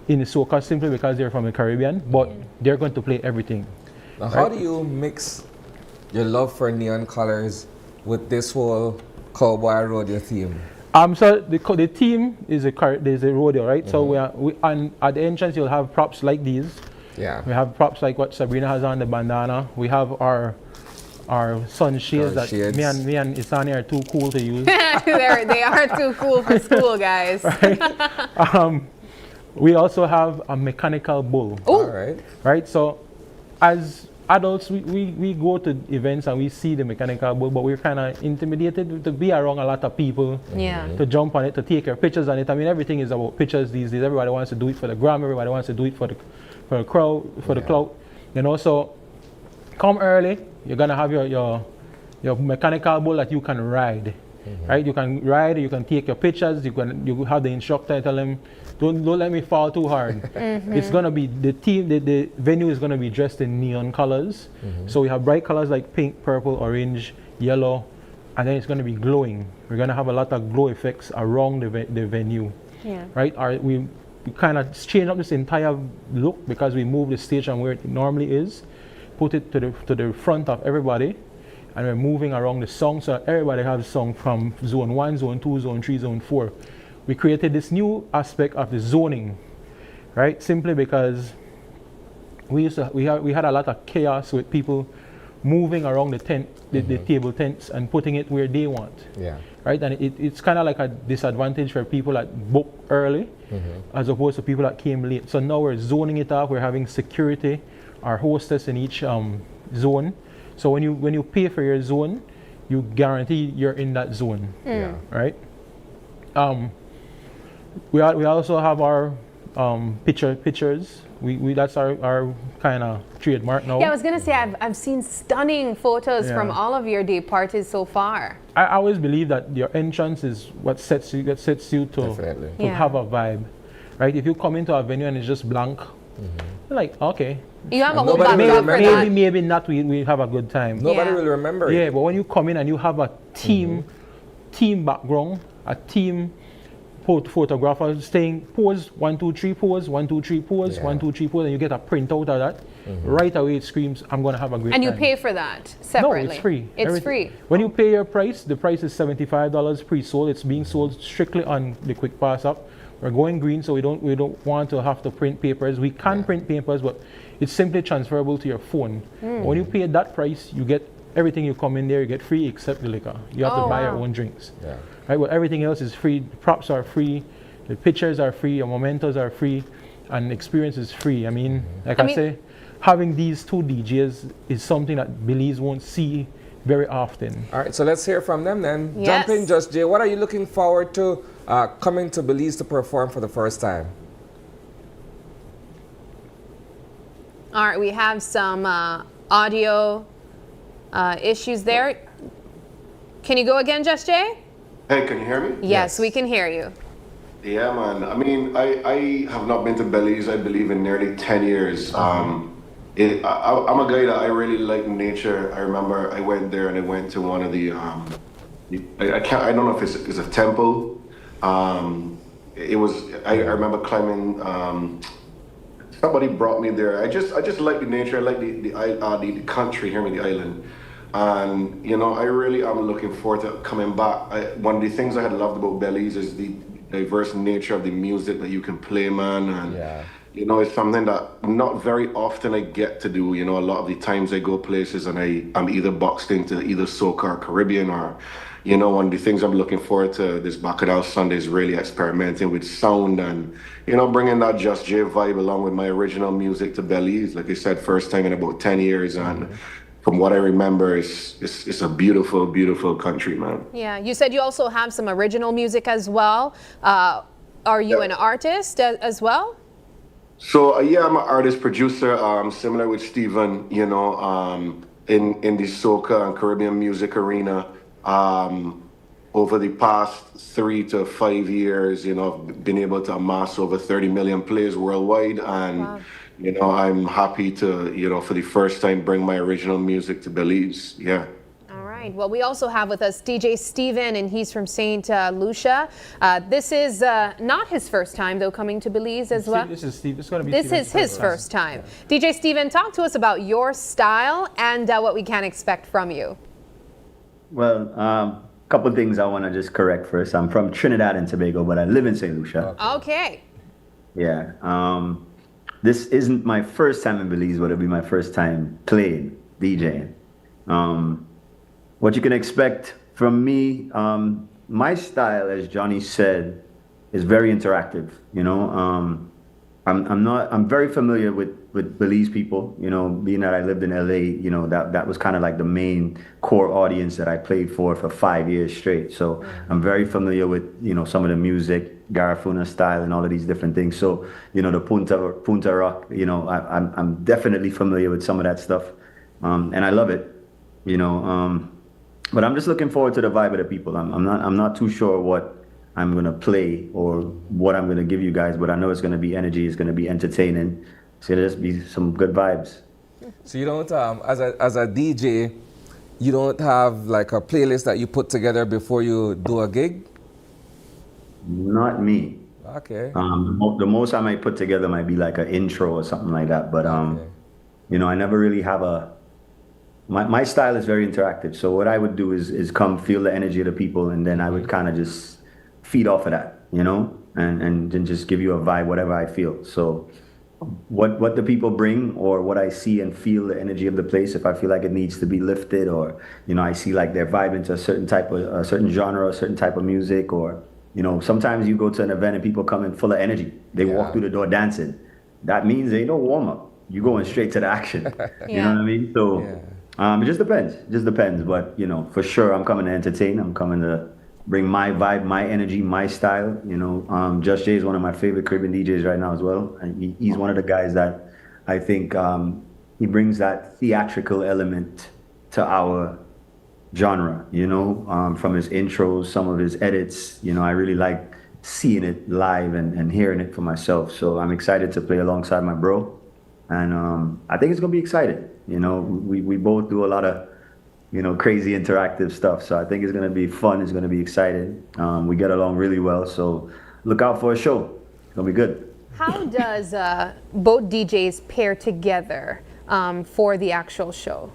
in the soca simply because they're from the Caribbean, but they're going to play everything. Now, how do you mix your love for neon colors with this whole cowboy rodeo theme? So the theme is there's a rodeo, right? So we at the entrance you'll have props like these. Yeah. We have props like what Sabrina has on, the bandana. We have our sunshades that me and Isani are too cool to use. They are too cool for school, guys. Right? We also have a mechanical bull. All right. Right. So as adults, we go to events and we see the mechanical bull, but we're kind of intimidated to be around a lot of people, to jump on it, to take your pictures on it. I mean, everything is about pictures these days. Everybody wants to do it for the gram. Everybody wants to do it for the crowd, for the clout. And also, come early. You're gonna have your mechanical bull that you can ride, right? You can ride. You can take your pictures. You have the instructor tell him, don't let me fall too hard. It's gonna be the venue is gonna be dressed in neon colors. So we have bright colors like pink, purple, orange, yellow, and then it's gonna be glowing. We're gonna have a lot of glow effects around the venue. Yeah. Right? We kind of change up this entire look because we move the stage from where it normally is, put it to the front of everybody, and we're moving around the song so everybody has song from zone 1, zone 2, zone 3, zone 4. We created this new aspect of the zoning, right? Simply because we had a lot of chaos with people moving around the tent, the table tents, and putting it where they want. Yeah. Right? And it's kind of like a disadvantage for people that book early, as opposed to people that came late. So now we're zoning it off. We're having security, our hostess in each zone. So when you pay for your zone, you guarantee you're in that zone. Yeah. Right? We also have our pictures. We that's our kind of trademark now. Yeah, I was gonna say I've seen stunning photos from all of your day parties so far. I always believe that your entrance is what sets you to have a vibe, right? If you come into a venue and it's just blank, you're like, okay. You have a whole backdrop for that. Maybe not. We have a good time. Nobody will remember it. Yeah, but when you come in and you have a team background, a team photographer saying pose 1 2 3 pose 1 2 3 pose 1 2 3 pose, and you get a printout of that. Right away it screams, I'm gonna have a great time. And you pay for that separately? No, it's free. It's free. When you pay your price, the price is $75 pre-sold. It's being sold strictly on the Quick Pass app. We're going green, so we don't want to have to print papers. We can print papers, but it's simply transferable to your phone. When you pay that price, you get everything. You come in there, you get free except the liquor. You have to buy your own drinks. Yeah. Right, but everything else is free. The props are free, the pictures are free, your mementos are free, and the experience is free. I mean, I say, having these two DJs is something that Belize won't see very often. All right, so let's hear from them then. Yes. Jump in, Just Jay. What are you looking forward to coming to Belize to perform for the first time? All right, we have some audio issues there. Can you go again, Just Jay? Hey, can you hear me? Yes, we can hear you. Yeah, man. I mean, I have not been to Belize, I believe, in nearly 10 years. I'm a guy that I really like nature. I remember I went there and I went to one of the, I don't know if it's a temple. It was, I remember climbing, somebody brought me there. I just like the nature. I like the country here in the island. And, you know, I really am looking forward to coming back. One of the things I had loved about Belize is the diverse nature of the music that you can play, man. And, you know, it's something that not very often I get to do. You know, a lot of the times I go places and I'm either boxed into either soca or Caribbean, or, you know, one of the things I'm looking forward to this Bacchanal Sunday is really experimenting with sound and, you know, bringing that Just Jay vibe along with my original music to Belize. Like I said, first time in about 10 years. And from what I remember, it's a beautiful, beautiful country, man. Yeah, you said you also have some original music as well. Are you an artist as well? So yeah, I'm an artist, producer, similar with Steven, you know, in the soca and Caribbean music arena. over the past 3 to 5 years, you know, I've been able to amass over 30 million plays worldwide. And, you know, I'm happy to, you know, for the first time, bring my original music to Belize. Yeah. All right. Well, we also have with us DJ Steven, and he's from St. Lucia. This is not his first time, though, coming to Belize as well. This is Steve. It's going to be. This is his first time. Yeah. DJ Steven, talk to us about your style and what we can expect from you. Well, couple things I want to just correct first. I'm from Trinidad and Tobago, but I live in St. Lucia. Okay. Yeah. This isn't my first time in Belize, but it'll be my first time playing, DJing. What you can expect from me, my style, as Johnny said, is very interactive. You know, I'm very familiar with Belize people, you know, being that I lived in LA, you know, that was kind of like the main core audience that I played for 5 years straight. So I'm very familiar with, you know, some of the music, Garifuna style and all of these different things. So, you know, the Punta Rock, you know, I'm definitely familiar with some of that stuff. And I love it, you know, but I'm just looking forward to the vibe of the people. I'm not too sure what I'm going to play or what I'm going to give you guys, but I know it's going to be energy, it's going to be entertaining. It's going to just be some good vibes. So you don't, as a DJ, you don't have like a playlist that you put together before you do a gig? Not me. Okay. The most I might put together might be like an intro or something like that, but you know, I never really have my style is very interactive. So what I would do is come feel the energy of the people, and then I would kind of just feed off of that, you know, and then just give you a vibe, whatever I feel. So what the people bring, or what I see and feel the energy of the place, if I feel like it needs to be lifted, or, you know, I see like they're vibing to a certain genre, a certain type of music, or, you know, sometimes you go to an event and people come in full of energy. They walk through the door dancing. That means they ain't no warm up. You're going straight to the action. You know what I mean? So it just depends. It just depends. But, you know, for sure, I'm coming to entertain. I'm coming to bring my vibe, my energy, my style. You know, Just Jay is one of my favorite Caribbean DJs right now as well. And he's one of the guys that I think he brings that theatrical element to our genre, you know, from his intros, some of his edits. You know, I really like seeing it live and hearing it for myself. So I'm excited to play alongside my bro. And I think it's going to be exciting. You know, we both do a lot of, you know, crazy interactive stuff. So I think it's going to be fun. It's going to be exciting. We get along really well. So look out for a show. It's going to be good. How does both DJs pair together for the actual show?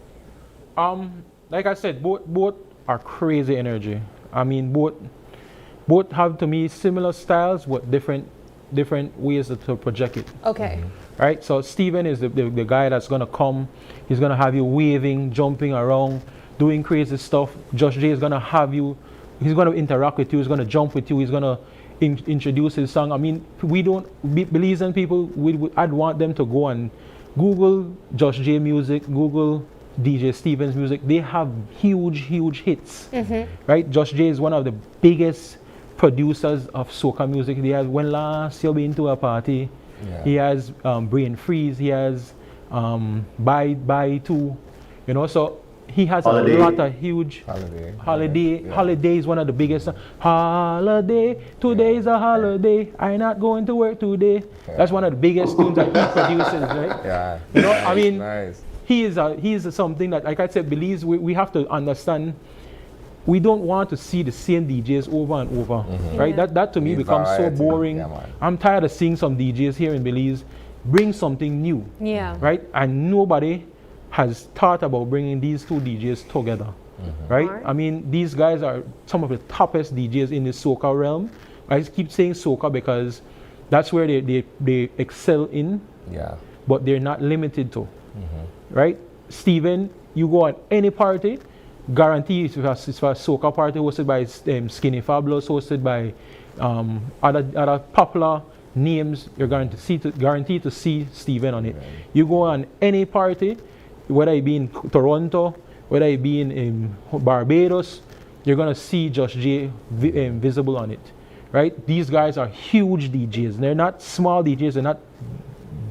Like I said, both are crazy energy. I mean, both have, to me, similar styles, but different ways to project it. Okay. Right? So Steven is the guy that's going to come. He's going to have you waving, jumping around, doing crazy stuff. Josh J is going to have you, he's going to interact with you, he's going to jump with you, he's going to introduce his song. I mean, we don't, Belizean people, I'd want them to go and Google Josh J music, Google DJ Steven's music. They have huge hits. Right? Josh J is one of the biggest producers of soca music. He has When Last You've Been to a Party. He has Brain Freeze. He has Bye Too. You know, so he has Holiday. A lot of huge Holiday is one of the biggest. Holiday, today's a holiday. I'm not going to work today. That's one of the biggest tunes that he produces, right? Yeah. You know, I mean, he is something that, like I said, Belize, we have to understand. We don't want to see the same DJs over and over, right? That to me becomes so boring. I'm tired of seeing some DJs here in Belize bring something new, right? And nobody has thought about bringing these two DJs together, right? I mean, these guys are some of the toppest DJs in the soca realm. I keep saying soca because that's where they excel in, but they're not limited to, right? Steven, you go at any party, guarantee it's for a soca party hosted by Skinny Fabulous, hosted by other popular names, you're guaranteed to see Steven on it. You go on any party, whether it be in Toronto, whether it be in Barbados, you're going to see Josh J visible on it, right? These guys are huge DJs. They're not small DJs. They're not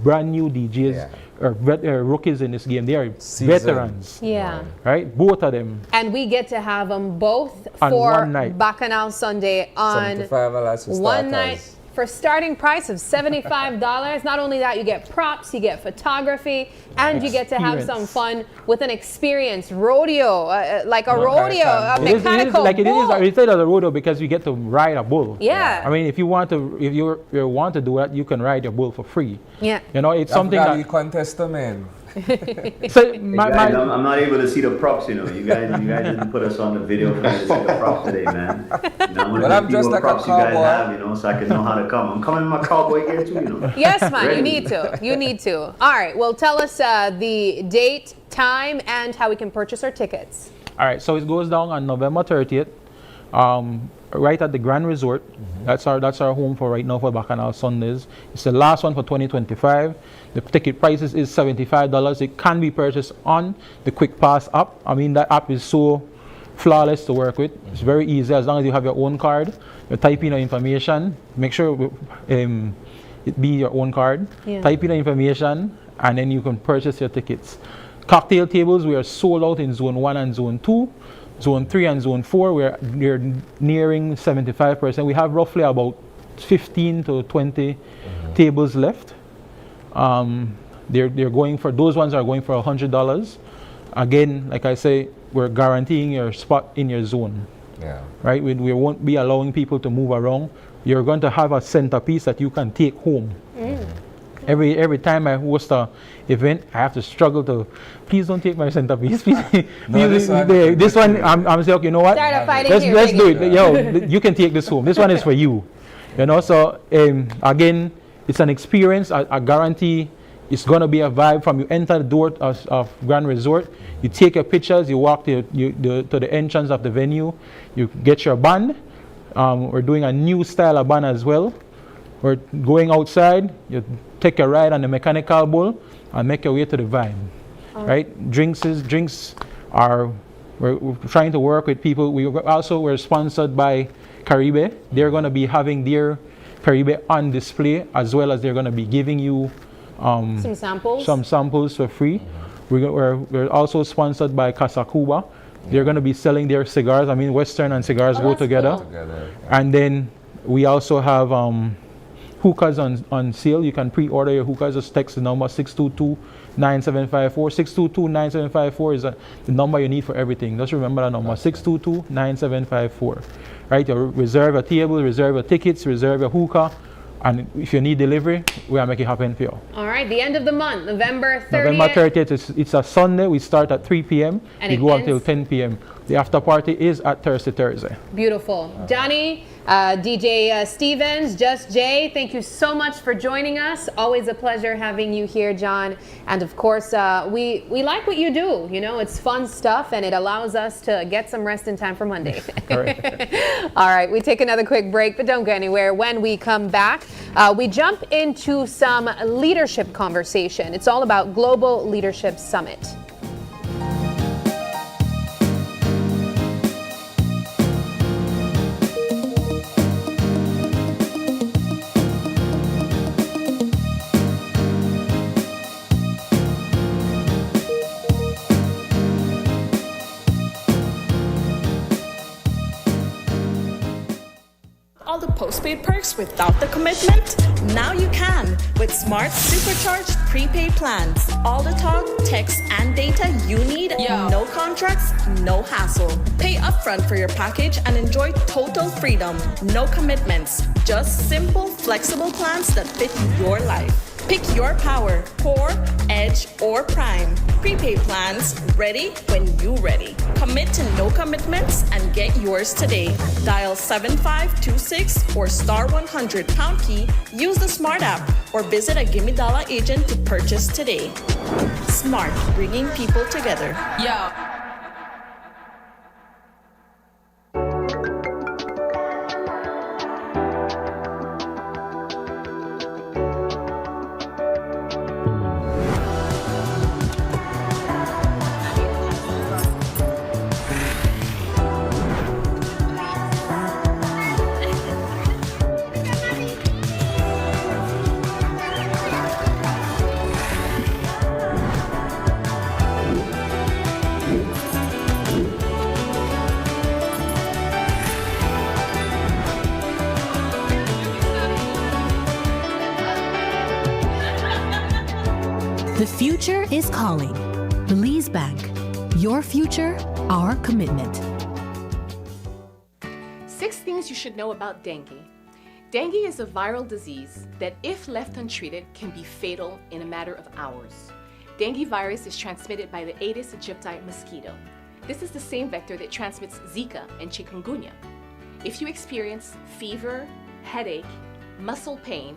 brand new DJs rookies in this game. They are veterans. Yeah. Right? Both of them. And we get to have them both On for one night. Bacchanal Sunday on $75 for one starters. night for starting price of $75. Not only that, you get props, you get photography, and you get to have some fun with an experience rodeo, like a rodeo, a mechanical bull. It's like a rodeo because you get to ride a bull. Yeah. I mean, if you want to do it, you can ride your bull for free. Yeah. You know, it's something that. You contest them in. So I'm not able to see the props, you know. You guys didn't put us on the video for me to see the props today, man. You know, But I'm just like a props you guys cowboy. have, you know, so I can know how to come. I'm coming in my cowboy gear too, you know. Yes, man, Ready. you need to. You need to. All right, well, tell us the date, time, and how we can purchase our tickets. All right, so it goes down on November 30th, right at the Grand Resort. That's our home for right now for Bacchanal Sundays. It's the last one for 2025. The ticket prices is $75. It can be purchased on the Quick Pass app. I mean, that app is so flawless to work with. It's very easy as long as you have your own card. You type in your information. Make sure it be your own card. Yeah. Type in the information, and then you can purchase your tickets. Cocktail tables, we are sold out in Zone 1 and Zone 2. Zone 3 and Zone 4, we're nearing 75%. We have roughly about 15 to 20 tables left. They're going for, those ones are going for $100. Again, like I say, we're guaranteeing your spot in your zone. Yeah. Right? We won't be allowing people to move around. You're going to have a centerpiece that you can take home. Every time I host a event, I have to struggle to, please don't take my centerpiece. This one, I'm saying, okay, you know what? Let's do it. Yo, you can take this home. This one is for you. You know, so again, it's an experience. I guarantee it's going to be a vibe from you enter the door of Grand Resort. You take your pictures. You walk to the entrance of the venue. You get your band. We're doing a new style of band as well. We're going outside. You take a ride on the mechanical bull and make your way to the vibe. Right? Drinks are. We're trying to work with people. We're sponsored by Caribe. They're going to be having their Caribe on display, as well as they're going to be giving you some samples for free. We're also sponsored by Casa Cuba. They're going to be selling their cigars. I mean, Western and cigars go together. And then we also have hookahs on sale. You can pre-order your hookahs. Just text the number 622-9754. 622-9754 is the number you need for everything. Just remember that number, 622-9754. Right? You reserve a table, reserve your tickets, reserve your hookah, and if you need delivery, we'll make it happen for you. All right, the end of the month, November 30th. November 30th, it's a Sunday. We start at 3 p.m. And we it go ends? until 10 p.m. The after party is at Thursday. Beautiful. Johnny, DJ Stevens, Just Jay, thank you so much for joining us. Always a pleasure having you here, John. And of course, we like what you do. You know, it's fun stuff, and it allows us to get some rest in time for Monday. All right, we take another quick break, but don't go anywhere. When we come back, we jump into some leadership conversation. It's all about Global Leadership Summit. All the postpaid perks without the commitment? Now you can with Smart Supercharged prepaid plans. All the talk, text, and data you need. No contracts, no hassle. Pay upfront for your package and enjoy total freedom. No commitments. Just simple, flexible plans that fit your life. Pick your power, Core, Edge, or Prime. Prepaid plans ready when you ready. Commit to no commitments and get yours today. Dial 7526 or star 100 pound key, use the Smart app, or visit a Gimme Dollar agent to purchase today. Smart, bringing people together. The future is calling. Belize Bank. Your future, our commitment. 6 things you should know about dengue. Dengue is a viral disease that, if left untreated, can be fatal in a matter of hours. Dengue virus is transmitted by the Aedes aegypti mosquito. This is the same vector that transmits Zika and chikungunya. If you experience fever, headache, muscle pain,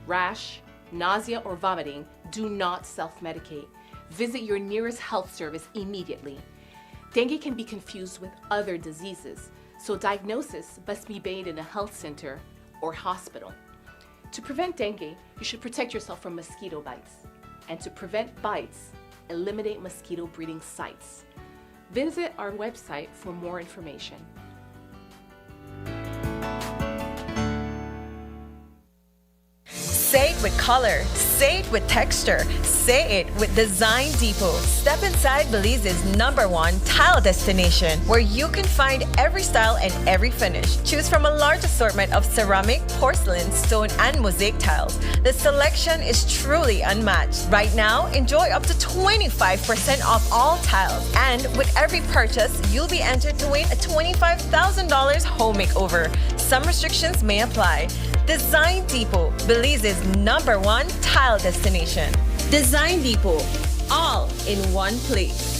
rash, nausea, or vomiting, do not self-medicate. Visit your nearest health service immediately. Dengue can be confused with other diseases, so diagnosis must be made in a health center or hospital. To prevent dengue, you should protect yourself from mosquito bites. And to prevent bites, eliminate mosquito breeding sites. Visit our website for more information. Say it with color, say it with texture, say it with Design Depot. Step inside Belize's #1 tile destination, where you can find every style and every finish. Choose from a large assortment of ceramic, porcelain, stone, and mosaic tiles. The selection is truly unmatched. Right now, enjoy up to 25% off all tiles. And with every purchase, you'll be entered to win a $25,000 home makeover. Some restrictions may apply. Design Depot, Belize's #1 tile destination. Design Depot, all in one place.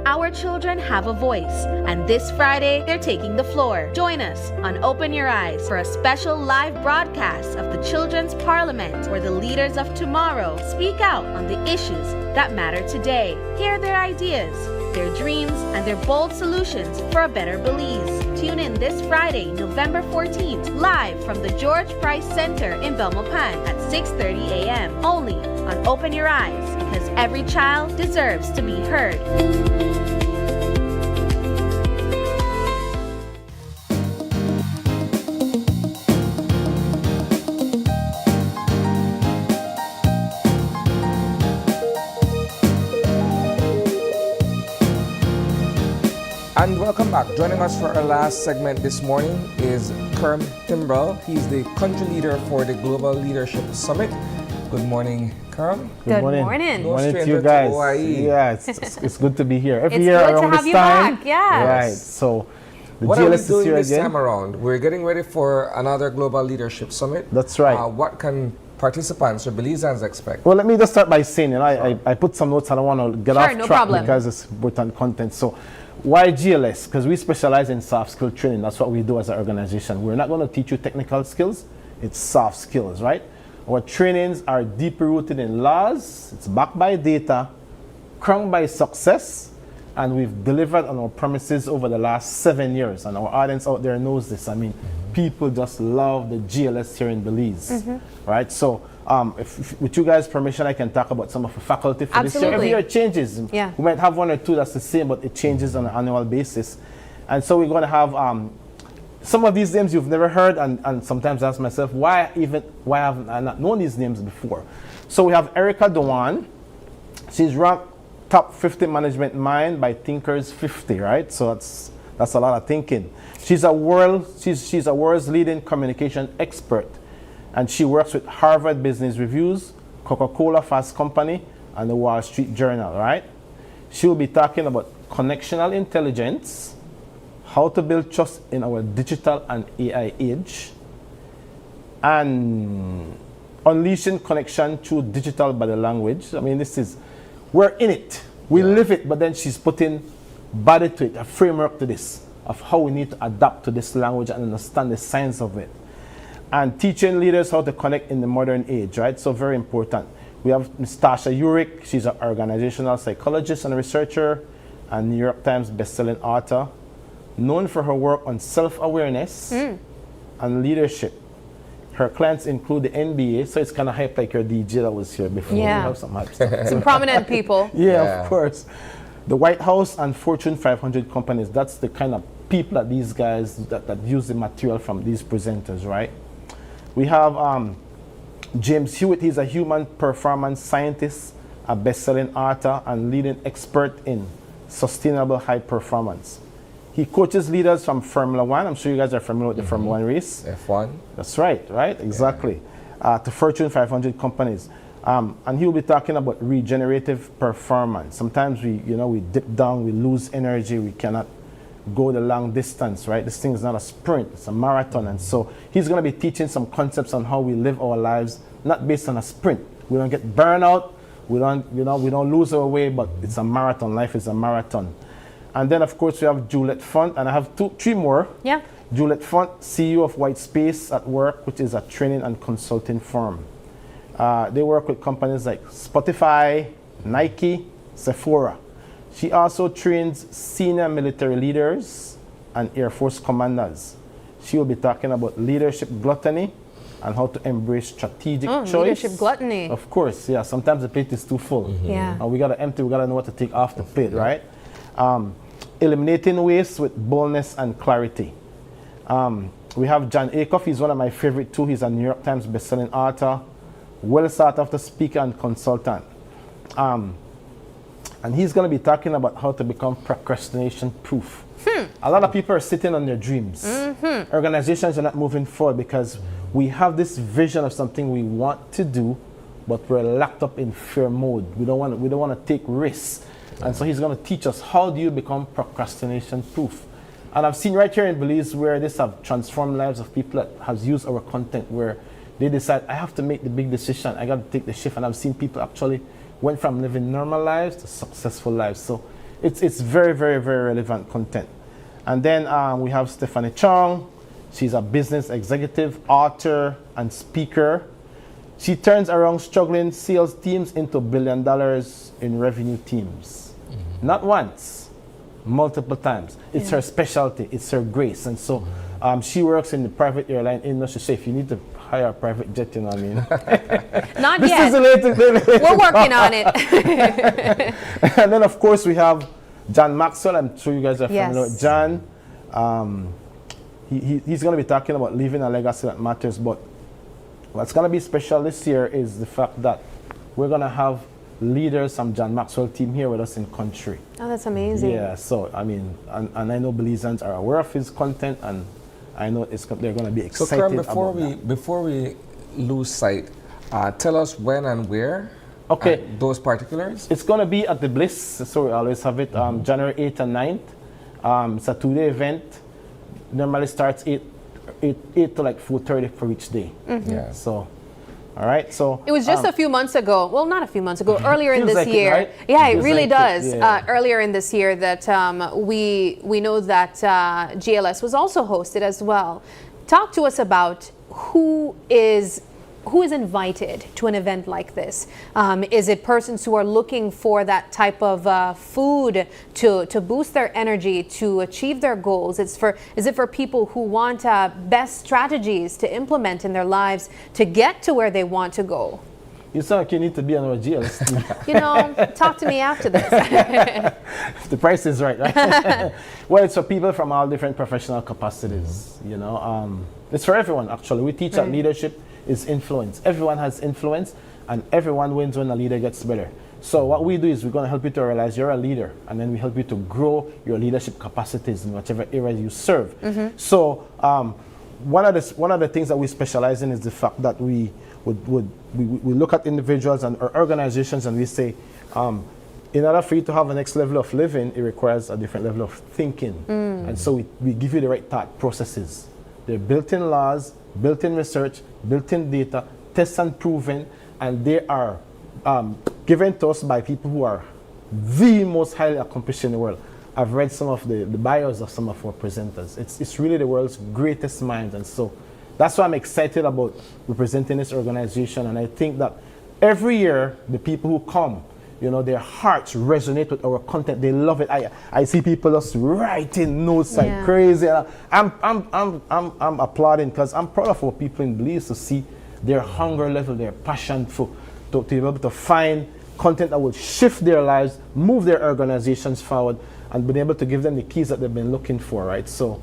Our children have a voice, and this Friday, they're taking the floor. Join us on Open Your Eyes for a special live broadcast of the Children's Parliament, where the leaders of tomorrow speak out on the issues that matter today. Hear their ideas, their dreams, and their bold solutions for a better Belize. Tune in this Friday, November 14th, live from the George Price Center in Belmopan at 6:30 a.m. only on Open Your Eyes, because every child deserves to be heard. And welcome back. Joining us for our last segment this morning is Kerm Timbrell. He's the country leader for the Global Leadership Summit. Good morning, Kerm. Good morning. No Morning to stranger you guys. OIE. Yeah, it's good to be here. Every It's year good to around have this you time. back, yes. Right. So the What GLS are we is doing here this again. time around? We're getting ready for another Global Leadership Summit. That's right. What can participants or Belizeans expect? Well, let me just start by saying, I put some notes and I want to get Sure, off no track problem. because it's important content. So why GLS? Because we specialize in soft skill training. That's what we do as an organization. We're not going to teach you technical skills. It's soft skills, right? Our trainings are deeply rooted in laws. It's backed by data, crowned by success, and we've delivered on our promises over the last 7 years. And our audience out there knows this. I mean, people just love the GLS here in Belize, right? So if with you guys' permission, I can talk about some of the faculty for this year. Every year it changes. Yeah. We might have 1 or 2 that's the same, but it changes on an annual basis. And so we're going to have some of these names you've never heard, and sometimes I ask myself, why haven't I not known these names before? So we have Erica Dewan. She's ranked top 50 management mind by Thinkers 50, right? So that's a lot of thinking. She's a world's leading communication expert, and she works with Harvard Business Reviews, Coca-Cola Fast Company, and the Wall Street Journal, right? She will be talking about connectional intelligence, how to build trust in our digital and AI age, and unleashing connection through digital body language. I mean, we're in it. We live it, but then she's putting body to it, a framework to this, of how we need to adapt to this language and understand the science of it. And teaching leaders how to connect in the modern age, right? So very important. We have Ms. Tasha Urick. She's an organizational psychologist and researcher and New York Times bestselling author, known for her work on self-awareness and leadership. Her clients include the NBA, so it's kind of hype like your DJ that was here before. Yeah. We have some hype stuff. Some prominent people. Yeah, of course. The White House and Fortune 500 companies, that's the kind of people that these guys that use the material from these presenters, right? We have James Hewitt. He's a human performance scientist, a best-selling author, and leading expert in sustainable high performance. He coaches leaders from Formula One. I'm sure you guys are familiar with the Formula One race. F1. That's right, exactly. To Fortune 500 companies. And he will be talking about regenerative performance. Sometimes we dip down, we lose energy, we cannot go the long distance, right? This thing is not a sprint, it's a marathon. And so he's going to be teaching some concepts on how we live our lives, not based on a sprint. We don't get burnout, we don't lose our way, but it's a marathon. Life is a marathon. And then, of course, we have Juliet Font, and I have three more. Yeah. Juliet Font, CEO of White Space at Work, which is a training and consulting firm. They work with companies like Spotify, Nike, Sephora. She also trains senior military leaders and Air Force commanders. She will be talking about leadership gluttony and how to embrace strategic choice. Leadership gluttony. Of course, yeah. Sometimes the plate is too full. Yeah. We got to empty, we got to know what to take off the plate, right? Eliminating waste with boldness and clarity. We have John Acuff. He's one of my favorite too. He's a New York Times bestselling author, well sought after speaker and consultant. And he's going to be talking about how to become procrastination proof. A lot of people are sitting on their dreams. Organizations are not moving forward because we have this vision of something we want to do, but we're locked up in fear mode. We don't want to take risks. And so he's going to teach us how do you become procrastination proof. And I've seen right here in Belize where this have transformed lives of people that have used our content, where they decide, I have to make the big decision, I got to take the shift. And I've seen people actually went from living normal lives to successful lives. So it's very, very, very relevant content. And then we have Stephanie Chong. She's a business executive, author, and speaker. She turns around struggling sales teams into $1 billion in revenue teams. Not once, multiple times. It's her specialty, it's her grace. And so she works in the private airline industry. So if you need to hire a private jet, you know what I mean? Not this yet. Is the latest We're working on it. And then, of course, we have John Maxwell. I'm sure you guys are familiar with John. He's going to be talking about leaving a legacy that matters. But what's going to be special this year is the fact that we're going to have leaders from John Maxwell team here with us in country. Oh, that's amazing. Yeah, so I mean, and I know Belizeans are aware of his content, and I know they're going to be excited. So, Kerm, about before we lose sight, tell us when and where. Okay. Those particulars. It's going to be at the Bliss, so we always have it January 8th and 9th. It's a 2-day event. Normally starts 8 to like 4:30 for each day. Yeah. So. All right, so it was just a few months ago. Well, not a few months ago. Earlier in this like year, right? Yeah, it Feels really like does. Yeah. Earlier in this year, that we know that GLS was also hosted as well. Talk to us about who is invited to an event like this. Is it persons who are looking for that type of food to boost their energy, to achieve their goals? Is it for people who want best strategies to implement in their lives to get to where they want to go? You sound like you need to be on our GLS team. Talk to me after this. If the price is right? Well, it's for people from all different professional capacities. It's for everyone, actually. We teach that leadership is influence. Everyone has influence, and everyone wins when a leader gets better. So what we do is we're going to help you to realize you're a leader, and then we help you to grow your leadership capacities in whatever area you serve. So one of the things that we specialize in is the fact that we look at individuals and or organizations, and we say, in order for you to have the next level of living, it requires a different level of thinking. And so we give you the right thought processes. They're built-in laws, built-in research, built-in data, test and proven, and they are given to us by people who are the most highly accomplished in the world. I've read some of the bios of some of our presenters. It's really the world's greatest minds, and so that's why I'm excited about representing this organization. And I think that every year the people who come, their hearts resonate with our content. They love it. I see people just writing notes like crazy. I'm applauding because I'm proud of our people in Belize to see their hunger level, their passion to be able to find content that will shift their lives, move their organizations forward, and be able to give them the keys that they've been looking for, right? So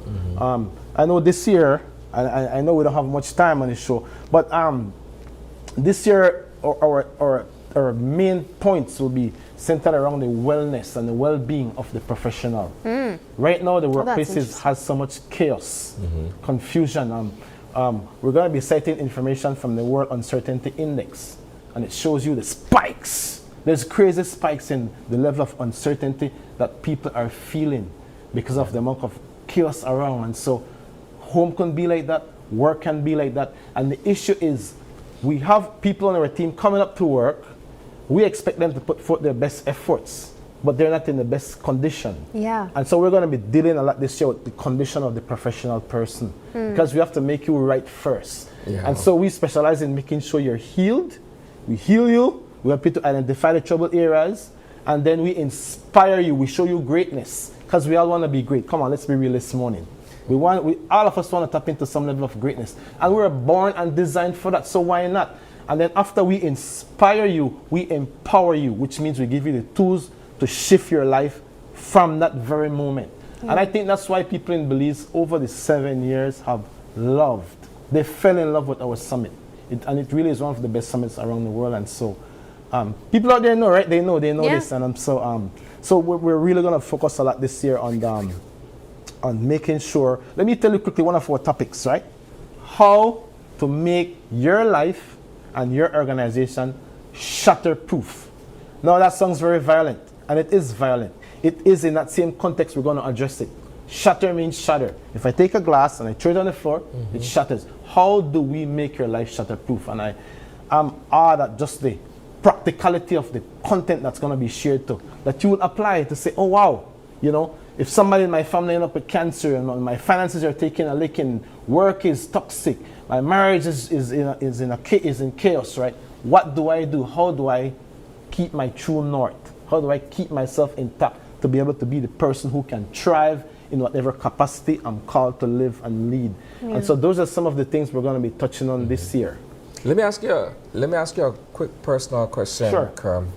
I know this year, I know we don't have much time on the show, but this year our our main points will be centered around the wellness and the well-being of the professional. Right now, the workplace has so much chaos, confusion. We're going to be citing information from the World Uncertainty Index, and it shows you the spikes. There's crazy spikes in the level of uncertainty that people are feeling because of the amount of chaos around. And so home can be like that, work can be like that. And the issue is we have people on our team coming up to work. We expect them to put forth their best efforts, but they're not in the best condition. Yeah. And so we're going to be dealing a lot this year with the condition of the professional person, because we have to make you right first. Yeah. And so we specialize in making sure you're healed. We heal you. We help you to identify the trouble areas, and then we inspire you. We show you greatness, because we all want to be great. Come on, let's be real this morning. All of us want to tap into some level of greatness, and we're born and designed for that. So why not? And then after we inspire you, we empower you, which means we give you the tools to shift your life from that very moment. And I think that's why people in Belize over the 7 years have loved. They fell in love with our summit, and it really is one of the best summits around the world. And so people out there know, right? They know this, and so we're really going to focus a lot this year on making sure. Let me tell you quickly one of our topics, right? How to make your life and your organization shatterproof. Now that sounds very violent, and it is violent. It is in that same context we're going to address it. Shatter means shatter. If I take a glass and I throw it on the floor, it shatters. How do we make your life shatterproof? And I'm awed at just the practicality of the content that's going to be shared to, that you would apply to say, oh wow, you know, if somebody in my family end up with cancer and my finances are taking a licking, work is toxic, my marriage is in chaos, right? What do I do? How do I keep my true north? How do I keep myself intact to be able to be the person who can thrive in whatever capacity I'm called to live and lead? And so those are some of the things we're going to be touching on this year. Let me ask you a quick personal question, Sure. Kerm.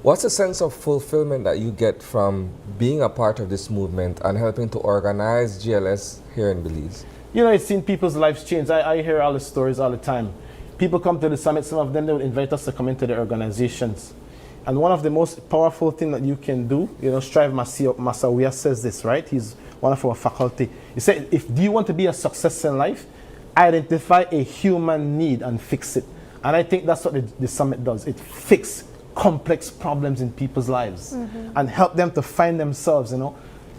What's the sense of fulfillment that you get from being a part of this movement and helping to organize GLS here in Belize? You know, it's seen people's lives change. I hear all the stories all the time. People come to the summit, some of them, they would invite us to come into their organizations. And one of the most powerful things that you can do, you know, Strive Masawia says this, right? He's one of our faculty. He said, do you want to be a success in life? Identify a human need and fix it. And I think that's what the summit does. It fixes complex problems in people's lives and help them to find themselves, you know.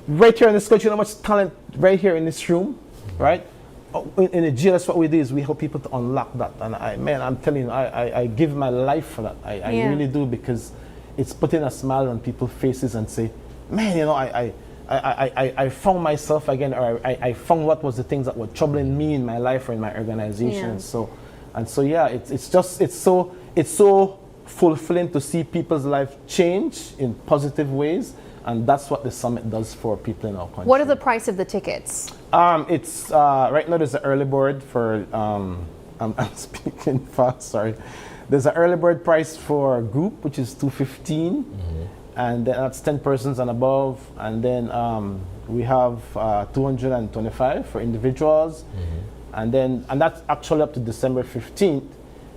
Right here in this country, you know how much talent right here in this room, right? In the GLS, what we do is we help people to unlock that. And I'm telling you, I give my life for that. I really do, because it's putting a smile on people's faces and say, man, you know, I found myself again, or I found what was the things that were troubling me in my life or in my organization. And so yeah, it's so fulfilling to see people's life change in positive ways. And that's what the summit does for people in our country. What are the price of the tickets? It's right now there's an early bird for I'm speaking fast, sorry. There's an early bird price for a group, which is $215, and then that's 10 persons and above. And then we have $225 for individuals, and that's actually up to December 15th.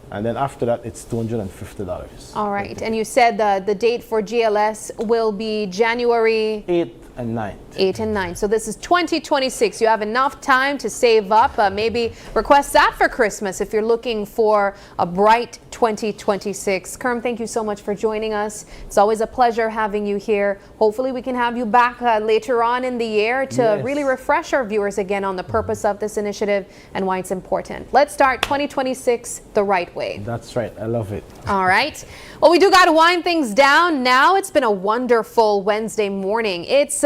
And then after that, it's $250. All right. And you said the date for GLS will be January 8th and 9th. 8 and 9. So this is 2026. You have enough time to save up. Maybe request that for Christmas if you're looking for a bright 2026. Kerm, thank you so much for joining us. It's always a pleasure having you here. Hopefully we can have you back later on in the year to really refresh our viewers again on the purpose of this initiative and why it's important. Let's start 2026 the right way. That's right. I love it. All right. Well, we do got to wind things down now. It's been a wonderful Wednesday morning. It's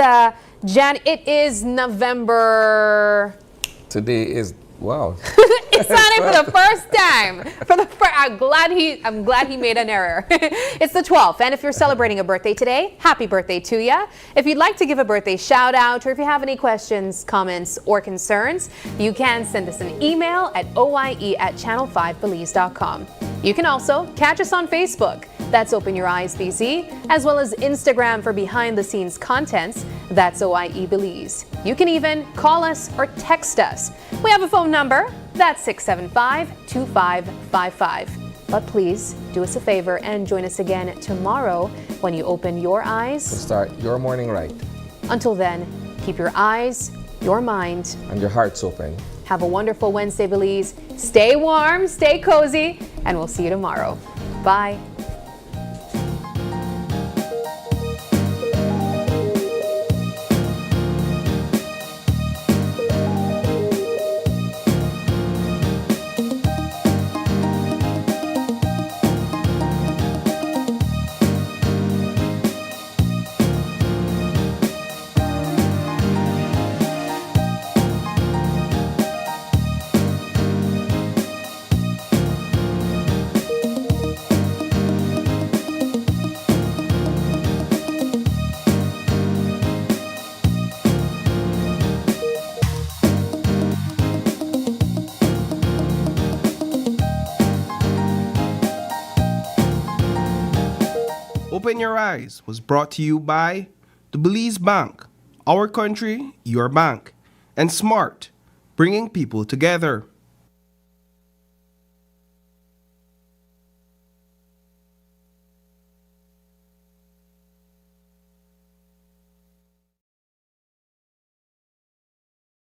it is November. Today is wow. It's not it for the first time. I'm glad he made an error. It's the 12th, and if you're celebrating a birthday today, happy birthday to you. If you'd like to give a birthday shout out, or if you have any questions, comments, or concerns, you can send us an email at oie@channel5belize.com. You can also catch us on Facebook. That's Open Your Eyes BC, as well as Instagram for behind-the-scenes contents. That's OIE Belize. You can even call us or text us. We have a phone number. That's 675-2555. But please do us a favor and join us again tomorrow when you open your eyes. Start your morning right. Until then, keep your eyes, your mind, and your hearts open. Have a wonderful Wednesday, Belize. Stay warm, stay cozy, and we'll see you tomorrow. Bye. Open Your Eyes was brought to you by the Belize Bank, our country, your bank, and SMART, bringing people together.